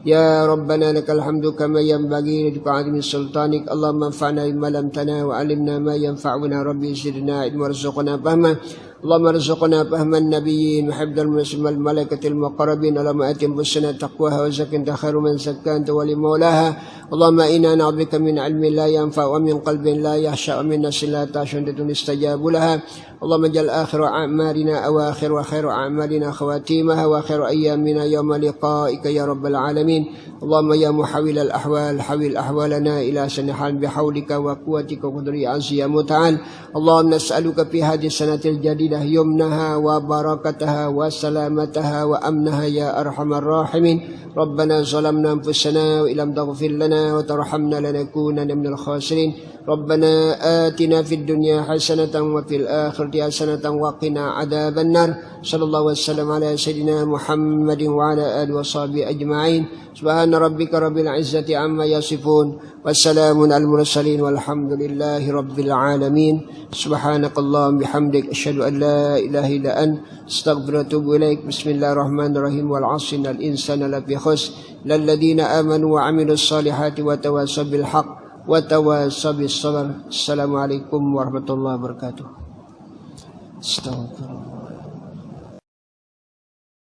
Ya Rabbana lakal hamdu kama yanbaghi li ta'zimi sultanik. Allahumma anfa'na bima 'allamtana wa 'allimna ma yanfa'una. Rabbi zidna ilman warzuqna fahma. اللهم ارزقنا فهم النبيين وحفظ المسلمين والملائكة المقربين. اللهم آت أنفسنا تقواها وزكها أنت خير من زكاها أنت ولي مولاها. اللهم إنا نعوذ بك من علم لا ينفع ومن قلب لا يخشع ومن نفس لا تخشع يستجاب لها. اللهم اجعل آخر أعمالنا أواخر وخير أعمالنا خواتيمها وخير أيامنا يوم لقائك يا رب العالمين. اللهم يا محول الأحوال حول أحوالنا إلى أحسن حال بحولك وقوتك وقدرك عز يا متعال. اللهم نسألك في هذه السنة الجديدة يمنها وبركتها وسلامتها وأمنها يا أرحم الراحمين. ربنا ظلمنا أنفسنا وإن لم تغفر لنا وترحمنا لنكونن من الخاسرين. ربنا آتنا في الدنيا حسنة وفي الآخرة حسنة وقنا عذاب النار. صلى الله وسلم على سيدنا محمد وعلى آله وصحبه أجمعين. سبحان ربك رب العزة عما يصفون والسلام على المرسلين والحمد لله رب العالمين. سبحانك اللهم بحمدك أشهد أن لا إله إلا أنت أستغفرك وأتوب إليك. بسم الله الرحمن الرحيم. والعصر إن الإنسان لفي خسر إلا الذين آمنوا وعملوا الصالحات وتواصوا بالحق وتواصوا بالصبر. السلام عليكم ورحمة الله وبركاته. استغفر الله.